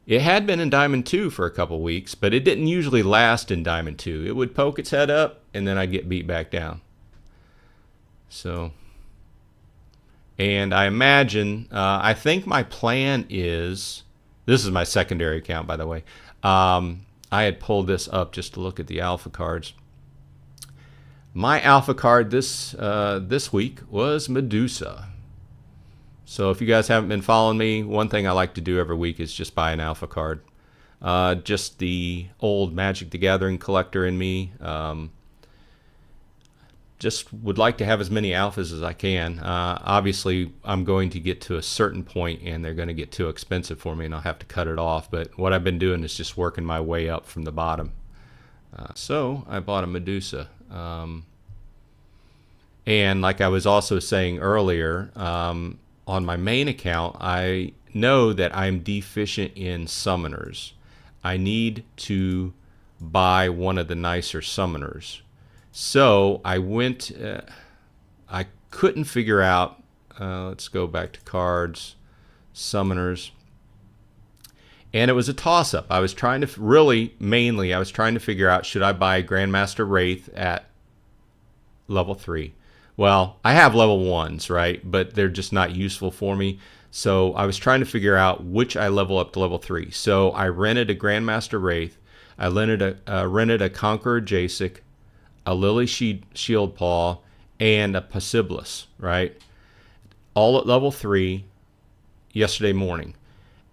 it had been in Diamond 2 for a couple weeks, but it didn't usually last in Diamond 2. It would poke its head up, and then I'd get beat back down. So, and I imagine, I think my plan is, this is my secondary account, by the way. I had pulled this up just to look at the alpha cards. My alpha card this week was Medusa. So if you guys haven't been following me, one thing I like to do every week is just buy an alpha card. Just the old Magic the Gathering collector in me. Just would like to have as many alphas as I can. Obviously, I'm going to get to a certain point and they're going to get too expensive for me and I'll have to cut it off. But what I've been doing is just working my way up from the bottom. So I bought a Medusa. And like I was also saying earlier, on my main account, I know that I'm deficient in summoners. I need to buy one of the nicer summoners. So I went, I couldn't figure out, let's go back to cards, summoners. And it was a toss-up. I was trying to, I was trying to figure out, should I buy Grandmaster Wraith at level 3? Well, I have level 1s, right? But they're just not useful for me. So I was trying to figure out which I level up to level 3. So I rented a Grandmaster Wraith. I rented a Conqueror Jasek, a Lily Shieldpaw, and a Possibilis, right? All at level 3 yesterday morning.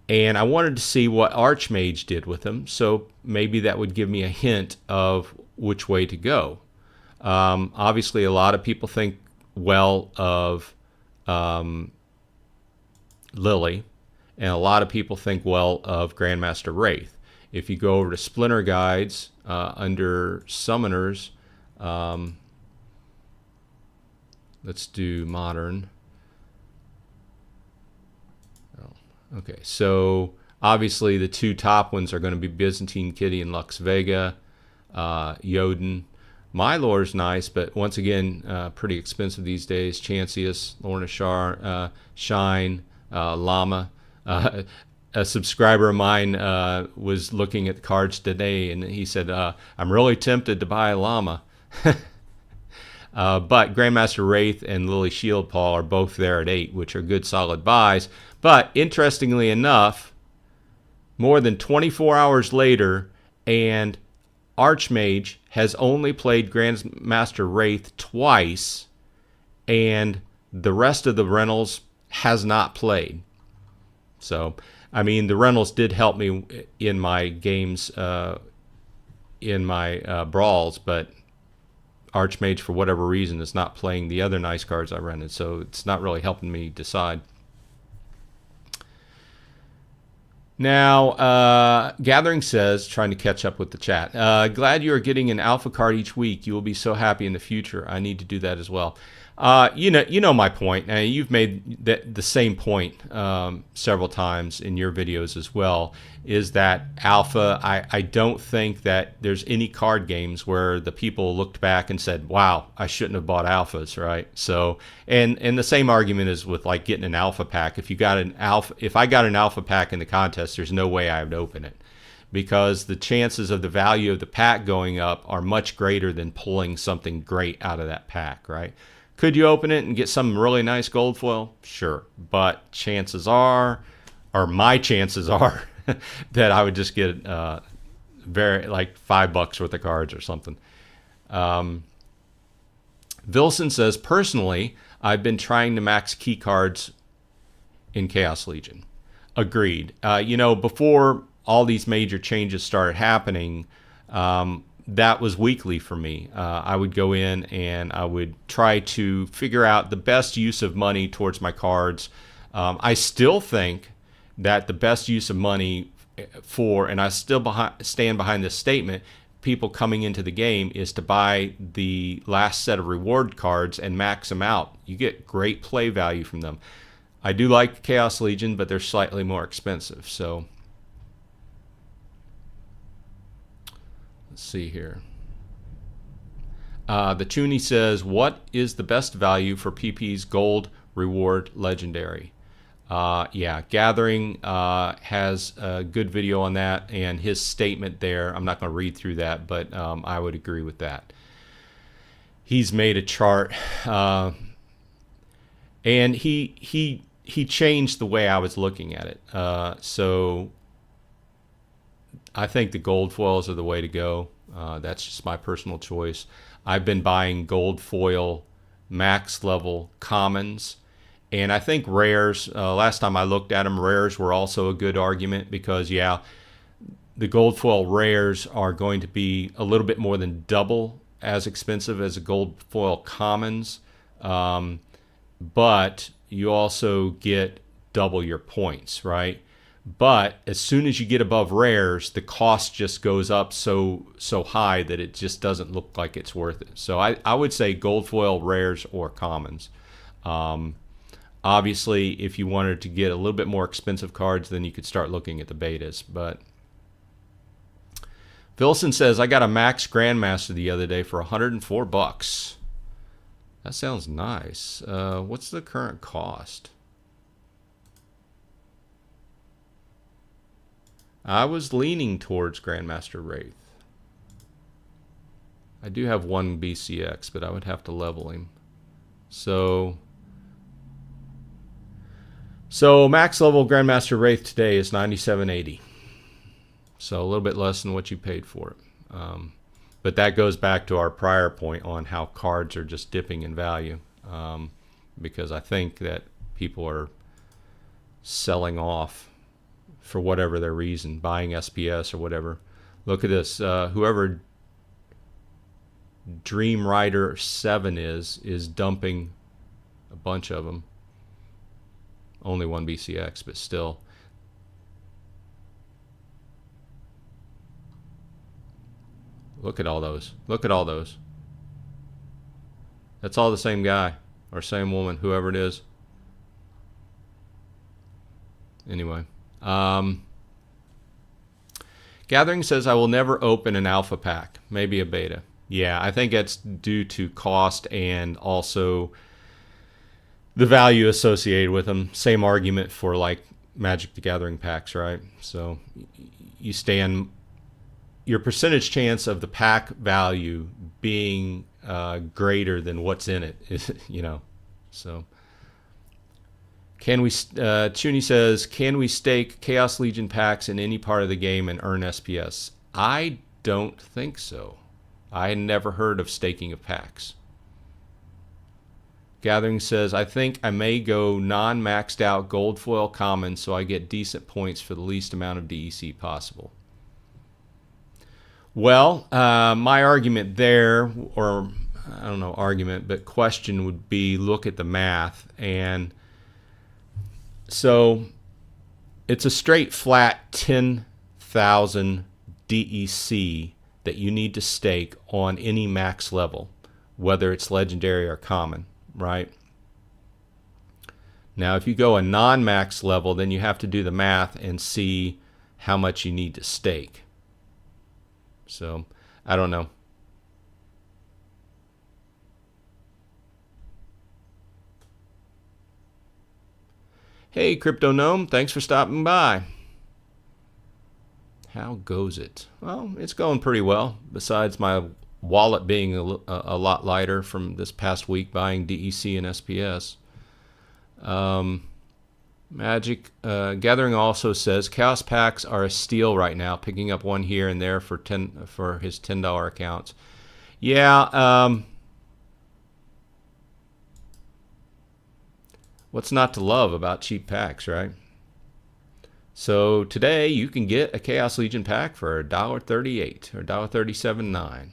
And I wanted to see what Archmage did with them. So maybe that would give me a hint of which way to go. Obviously, a lot of people think well of Lily, and a lot of people think well of Grandmaster Wraith. If you go over to Splinter Guides under Summoners, let's do Modern. Oh, okay, so obviously the two top ones are going to be Byzantine Kitty and Lux Vega, Jotun. Mylore's nice, but once again, pretty expensive these days. Chancius, Lorna Shar, Shine, Llama. A subscriber of mine was looking at the cards today, and he said, I'm really tempted to buy a Llama. But Grandmaster Wraith and Lily Shieldpaw are both there at 8, which are good solid buys. But interestingly enough, more than 24 hours later, and Archmage has only played Grandmaster Wraith twice, and the rest of the rentals has not played. So, I mean, the rentals did help me in my games, in my brawls, but Archmage, for whatever reason, is not playing the other nice cards I rented, so it's not really helping me decide. Now, Gathering says, trying to catch up with the chat, glad you are getting an alpha card each week. You will be so happy in the future. I need to do that as well. You know my point. Now, you've made the same point several times in your videos as well, is that alpha, I don't think that there's any card games where the people looked back and said, wow, I shouldn't have bought alphas, right? So, and the same argument is with like getting an alpha pack. If I got an alpha pack in the contest, there's no way I would open it, because the chances of the value of the pack going up are much greater than pulling something great out of that pack, right? Could you open it and get some really nice gold foil? Sure. But chances are, or my chances are, that I would just get very like $5 worth of cards or something. Vilson says, personally, I've been trying to max key cards in Chaos Legion. Agreed. Before all these major changes started happening, that was weekly for me. I would go in and I would try to figure out the best use of money towards my cards. I still think that the best use of money and I still stand behind this statement, people coming into the game, is to buy the last set of reward cards and max them out. You get great play value from them. I do like Chaos Legion, but they're slightly more expensive. So let's see here. The Toonie says, what is the best value for PP's gold reward legendary? Yeah, Gathering has a good video on that, and his statement there, I'm not going to read through that, but I would agree with that. He's made a chart, and he changed the way I was looking at it. So I think the gold foils are the way to go. That's just my personal choice. I've been buying gold foil max level commons, and I think rares, last time I looked at them, rares were also a good argument, because yeah, the gold foil rares are going to be a little bit more than double as expensive as the gold foil commons, but you also get double your points, right? But as soon as you get above rares, the cost just goes up so high that it just doesn't look like it's worth it. So I would say gold foil, rares, or commons. Obviously, if you wanted to get a little bit more expensive cards, then you could start looking at the betas. But Vilson says, I got a Max Grandmaster the other day for $104. That sounds nice. What's the current cost? I was leaning towards Grandmaster Wraith. I do have one BCX, but I would have to level him. So max level Grandmaster Wraith today is 9780. So a little bit less than what you paid for it. But that goes back to our prior point on how cards are just dipping in value. Because I think that people are selling off for whatever their reason, buying SPS or whatever. Look at this. Whoever Dream Rider 7 is dumping a bunch of them. Only one BCX, but still. Look at all those. Look at all those. That's all the same guy or same woman, whoever it is. Anyway. Gathering says, I will never open an alpha pack, maybe a beta. Yeah, I think that's due to cost and also the value associated with them. Same argument for like Magic the Gathering packs, right? So you stand your percentage chance of the pack value being greater than what's in it is, so. Can we, Chuni says, can we stake Chaos Legion packs in any part of the game and earn SPS? I don't think so. I had never heard of staking of packs. Gathering says, I think I may go non-maxed out gold foil common so I get decent points for the least amount of DEC possible. Well, my argument there, or I don't know, argument, but question would be, look at the math. And so it's a straight flat 10,000 DEC that you need to stake on any max level, whether it's legendary or common, right? Now, if you go a non-max level, then you have to do the math and see how much you need to stake. So, I don't know. Hey, Crypto Gnome, thanks for stopping by. How goes it? Well, it's going pretty well, besides my wallet being a lot lighter from this past week buying DEC and SPS. Magic Gathering also says Chaos Packs are a steal right now, picking up one here and there for his $10 accounts. Yeah, what's not to love about cheap packs, right? So today you can get a Chaos Legion pack for $1.38 or $1.37.9.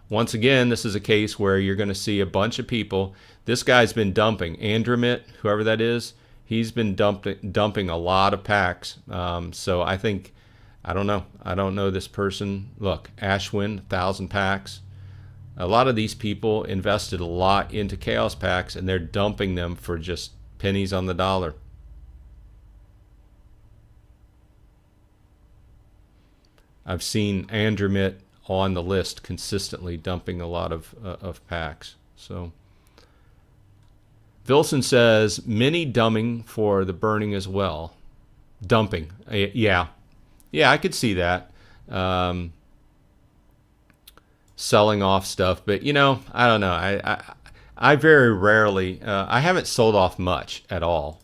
Once again, this is a case where you're going to see a bunch of people. This guy's been dumping. Andromit, whoever that is, he's been dumping a lot of packs. So I think, I don't know this person. Look, Ashwin, 1,000 packs. A lot of these people invested a lot into Chaos packs, and they're dumping them for just pennies on the dollar. I've seen Andromit on the list consistently dumping a lot of packs. So Vilson says mini dumbing for the burning as well. Dumping, yeah, I could see that. Selling off stuff, but I don't know. I very rarely. I haven't sold off much at all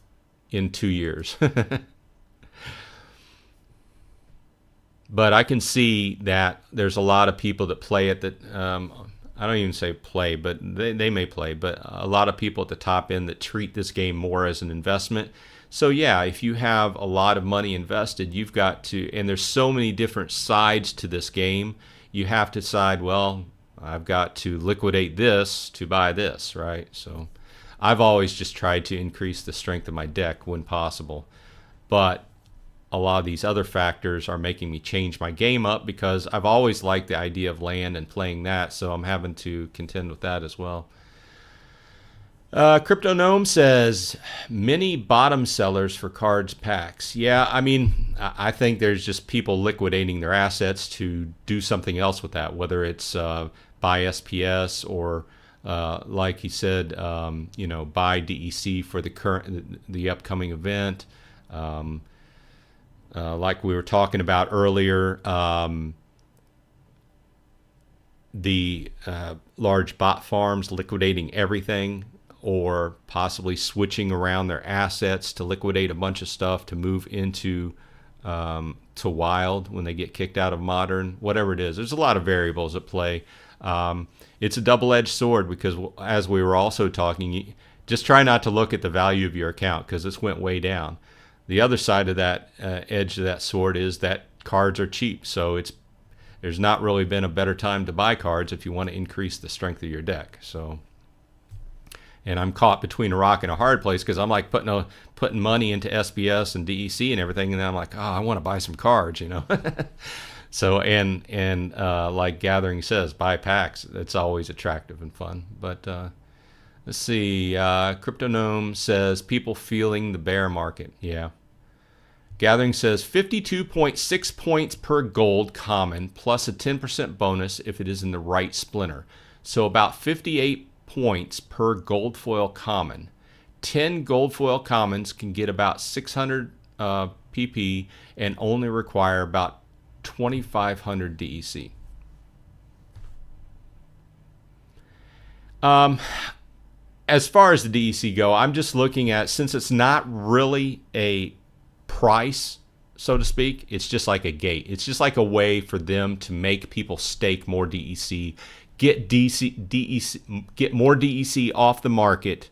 in 2 years. But I can see that there's a lot of people that play it that I don't even say play, but they may play, but a lot of people at the top end that treat this game more as an investment. So yeah, if you have a lot of money invested, you've got to, and there's so many different sides to this game, you have to decide, well, I've got to liquidate this to buy this, right? So I've always just tried to increase the strength of my deck when possible. But a lot of these other factors are making me change my game up because I've always liked the idea of land and playing that, so I'm having to contend with that as well. Crypto Gnome says many bottom sellers for cards packs. Yeah, I mean, I think there's just people liquidating their assets to do something else with that, whether it's buy SPS or like he said, buy DEC for the upcoming event. Like we were talking about earlier, the large bot farms liquidating everything, or possibly switching around their assets to liquidate a bunch of stuff to move into to wild when they get kicked out of modern, whatever it is. There's a lot of variables at play. It's a double-edged sword because, as we were also talking, just try not to look at the value of your account because it's went way down. The other side of that edge of that sword is that cards are cheap, so there's not really been a better time to buy cards if you want to increase the strength of your deck. So, and I'm caught between a rock and a hard place because I'm like putting money into SBS and DEC and everything, and then I'm like, oh, I want to buy some cards, So and like Gathering says, buy packs. It's always attractive and fun, but. Let's see. Crypto Gnome says people feeling the bear market. Yeah. Gathering says 52.6 points per gold common plus a 10% bonus if it is in the right splinter. So about 58 points per gold foil common. 10 gold foil commons can get about 600 PP and only require about 2,500 DEC. As far as the DEC go, I'm just looking at, since it's not really a price, so to speak, it's just like a gate. It's just like a way for them to make people stake more DEC, get more DEC off the market,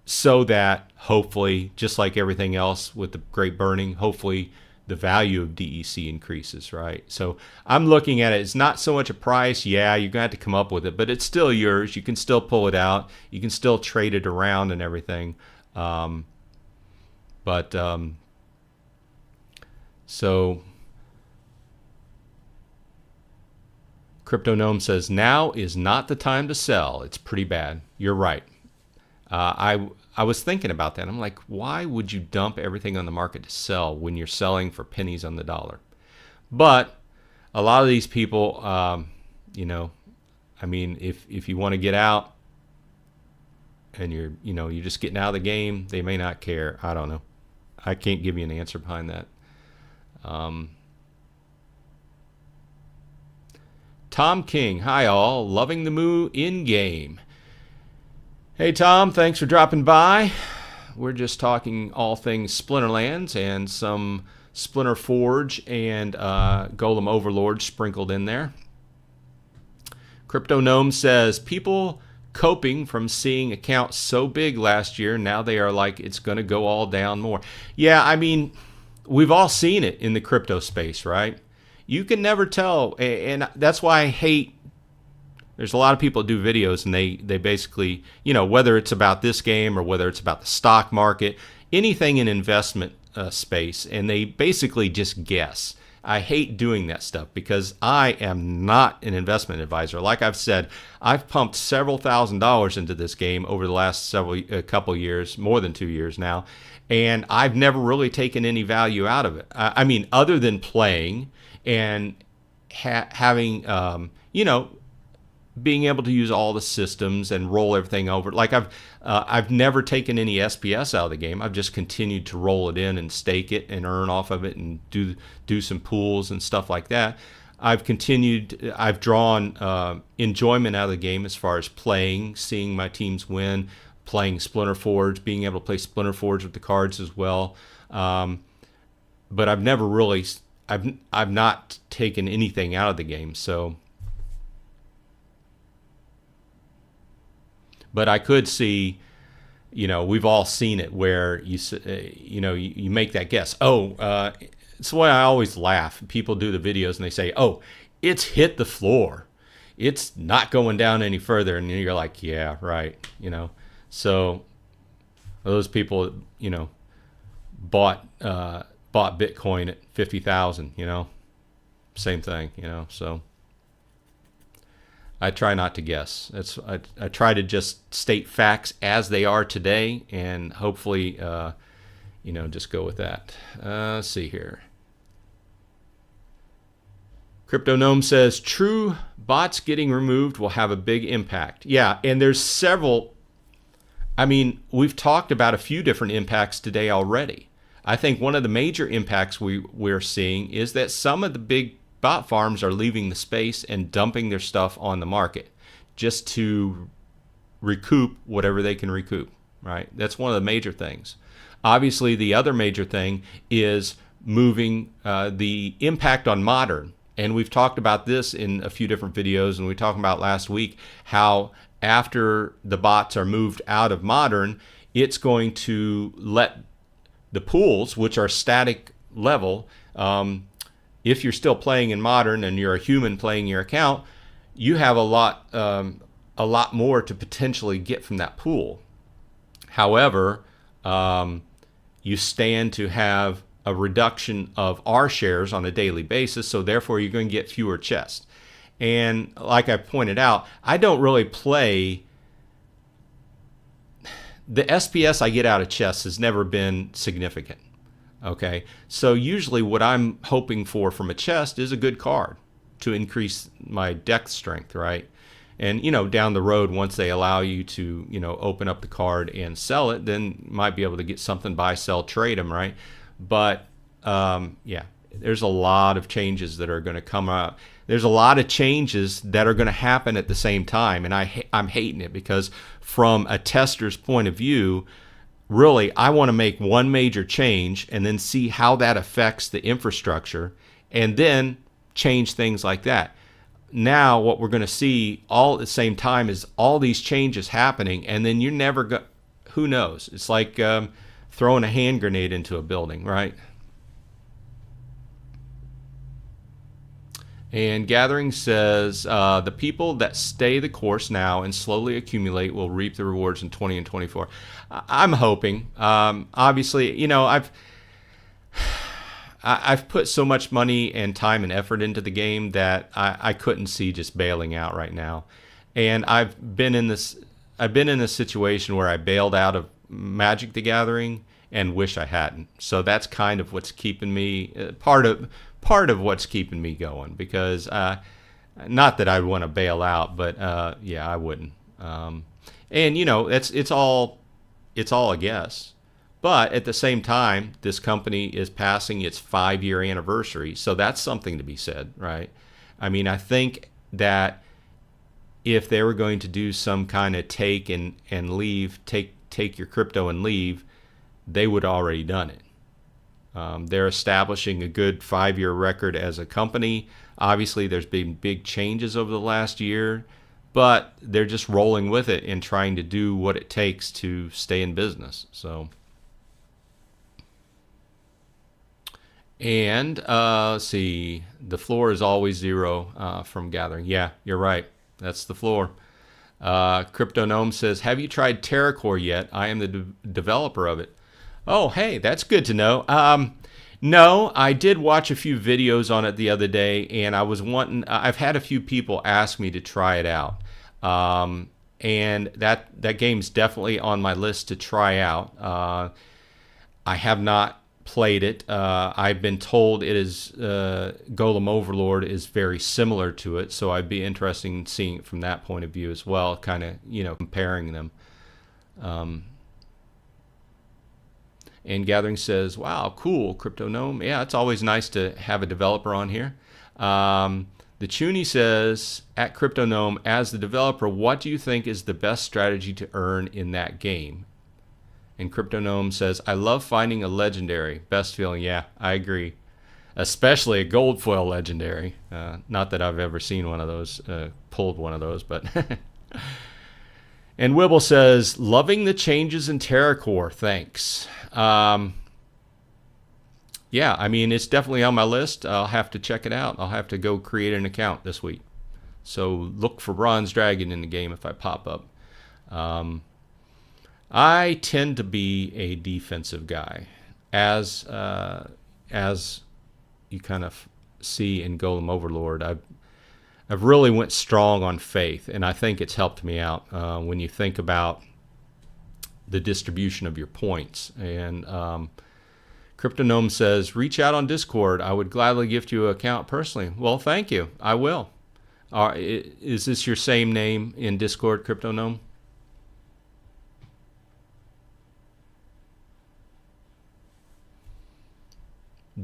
so that hopefully, just like everything else with the great burning, hopefully the value of DEC increases, right? So I'm looking at it, it's not so much a price. Yeah, you're going to have to come up with it, but it's still yours. You can still pull it out. You can still trade it around and everything. So Crypto Gnome says, now is not the time to sell. It's pretty bad. You're right. I was thinking about that. I'm like, why would you dump everything on the market to sell when you're selling for pennies on the dollar? But a lot of these people, I mean, if you want to get out and you're just getting out of the game, they may not care. I don't know. I can't give you an answer behind that. Tom King, hi all, loving the moo in game. Hey Tom, thanks for dropping by. we're just talking all things Splinterlands and some Splinterforge and Golem Overlord sprinkled in there. Crypto Gnome says, people coping from seeing accounts so big last year, now they are like, it's going to go all down more. Yeah, I mean, we've all seen it in the crypto space, right? You can never tell, and that's why I hate, there's a lot of people that do videos and they basically, whether it's about this game or whether it's about the stock market, anything in investment space, and they basically just guess. I hate doing that stuff because I am not an investment advisor. Like I've said, I've pumped several $1,000s into this game over the last couple years, more than 2 years now, and I've never really taken any value out of it. I mean, other than playing and having, being able to use all the systems and roll everything over. Like I've never taken any SPS out of the game. I've just continued to roll it in and stake it and earn off of it and do some pools and stuff like that. I've drawn enjoyment out of the game as far as playing, seeing my teams win, playing Splinterforge, being able to play Splinterforge with the cards as well. But I've never really, I've not taken anything out of the game. So. But I could see, we've all seen it where you make that guess. It's the way I always laugh. People do the videos and they say, "Oh, it's hit the floor. It's not going down any further." And you're like, "Yeah, right." So those people, bought Bitcoin at 50,000. Same thing. So. I try not to guess. I try to just state facts as they are today, and hopefully, just go with that. Let's see here. Crypto Gnome says, true, bots getting removed will have a big impact. Yeah, and there's several. I mean, we've talked about a few different impacts today already. I think one of the major impacts we're seeing is that some of the big bot farms are leaving the space and dumping their stuff on the market just to recoup whatever they can recoup, right? That's one of the major things. Obviously, the other major thing is moving the impact on modern. And we've talked about this in a few different videos, and we talked about last week how after the bots are moved out of modern, it's going to let the pools, which are static level, if you're still playing in modern and you're a human playing your account, you have a lot more to potentially get from that pool. However, you stand to have a reduction of R shares on a daily basis, so therefore you're going to get fewer chests. And like I pointed out, I don't really play. The SPS I get out of chests has never been significant. Okay, so usually what I'm hoping for from a chest is a good card to increase my deck strength, right? And, down the road, once they allow you to, open up the card and sell it, then you might be able to get something, buy, sell, trade them, right? But, yeah, there's a lot of changes that are going to come out. There's a lot of changes that are going to happen at the same time, and I'm hating it because from a tester's point of view, really, I want to make one major change and then see how that affects the infrastructure and then change things like that. Now, what we're going to see all at the same time is all these changes happening, and then you're never who knows? It's like throwing a hand grenade into a building, right? And Gathering says, the people that stay the course now and slowly accumulate will reap the rewards in 20 and 24. I'm hoping. Obviously, I've put so much money and time and effort into the game that I couldn't see just bailing out right now. And I've been in this situation where I bailed out of Magic the Gathering and wish I hadn't. So that's kind of what's keeping me part of what's keeping me going, because not that I want to bail out, but yeah, I wouldn't. And it's all a guess. But at the same time, this company is passing its 5-year anniversary, so that's something to be said, right? I mean, I think that if they were going to do some kind of take and leave, take your crypto and leave, they would already done it. They're establishing a good 5-year record as a company. Obviously, there's been big changes over the last year, but they're just rolling with it and trying to do what it takes to stay in business. So, and let's see, the floor is always 0 from Gathering. Yeah, you're right. That's the floor. Crypto Gnome says, have you tried TerraCore yet? I am the developer of it. Oh, hey, that's good to know. No, I did watch a few videos on it the other day, and I was wanting. I've had a few people ask me to try it out, and that game's definitely on my list to try out. I have not played it. I've been told it is Golem Overlord is very similar to it, so I'd be interested in seeing it from that point of view as well, kind of comparing them. And Gathering says, wow, cool, Crypto Gnome. Yeah, it's always nice to have a developer on here. The Chuny says, at Crypto Gnome, as the developer, what do you think is the best strategy to earn in that game? And Crypto Gnome says, I love finding a legendary. Best feeling. Yeah, I agree. Especially a gold foil legendary. Not that I've ever seen one of those, pulled one of those, but... And Wibble says, loving the changes in TerraCore, thanks. Yeah, I mean, it's definitely on my list. I'll have to check it out. I'll have to go create an account this week. So look for Bronze Dragon in the game if I pop up. I tend to be a defensive guy, as you kind of see in Golem Overlord. I've really went strong on faith, and I think it's helped me out when you think about the distribution of your points. And Crypto Gnome says, reach out on Discord. I would gladly gift you an account personally. Well, thank you. I will. Is this your same name in Discord, Crypto Gnome?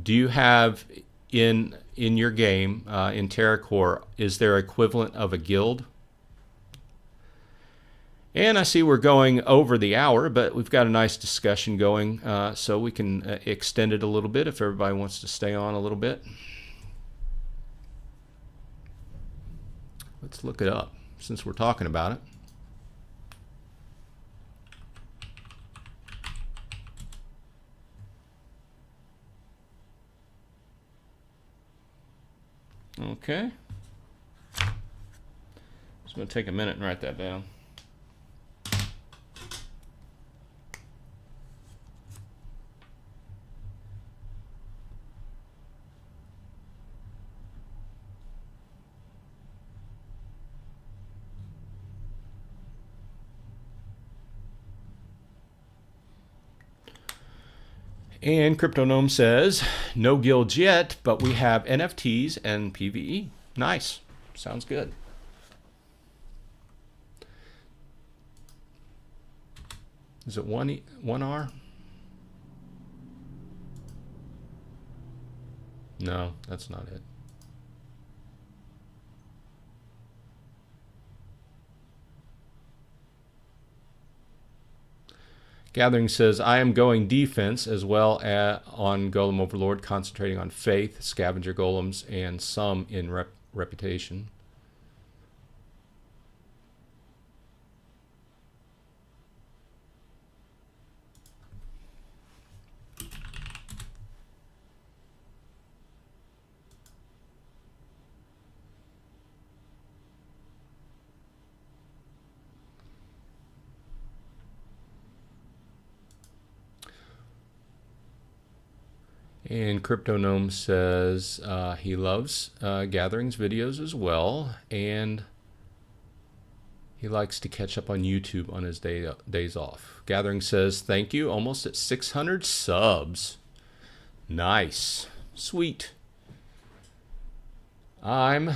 Do you have in your game, in TerraCore, is there equivalent of a guild? And I see we're going over the hour, but we've got a nice discussion going, so we can extend it a little bit if everybody wants to stay on a little bit. Let's look it up since we're talking about it. Okay. Just going to take a minute and write that down. And Crypto Gnome says, no guilds yet, but we have NFTs and PvE. Nice. Sounds good. Is it 1R? No, that's not it. Gathering says, I am going defense as well on Golem Overlord, concentrating on faith, scavenger golems, and some in reputation. And Crypto Gnome says he loves Gatherings videos as well, and he likes to catch up on YouTube on his days off. Gathering says, thank you, almost at 600 subs. Nice. Sweet. I'm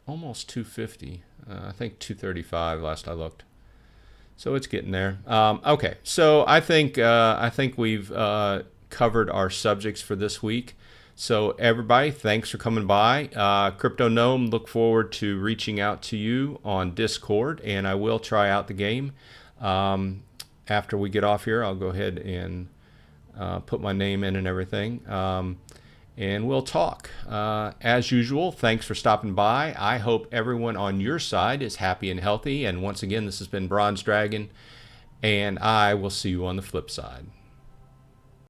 almost 250. I think 235 last I looked. So it's getting there. Okay, so I think we've covered our subjects for this week. So everybody, thanks for coming by. Crypto Gnome, look forward to reaching out to you on Discord, and I will try out the game. after we get off here, I'll go ahead and put my name in and everything. And we'll talk. As usual, thanks for stopping by. I hope everyone on your side is happy and healthy. And once again, this has been Bronze Dragon, and I will see you on the flip side.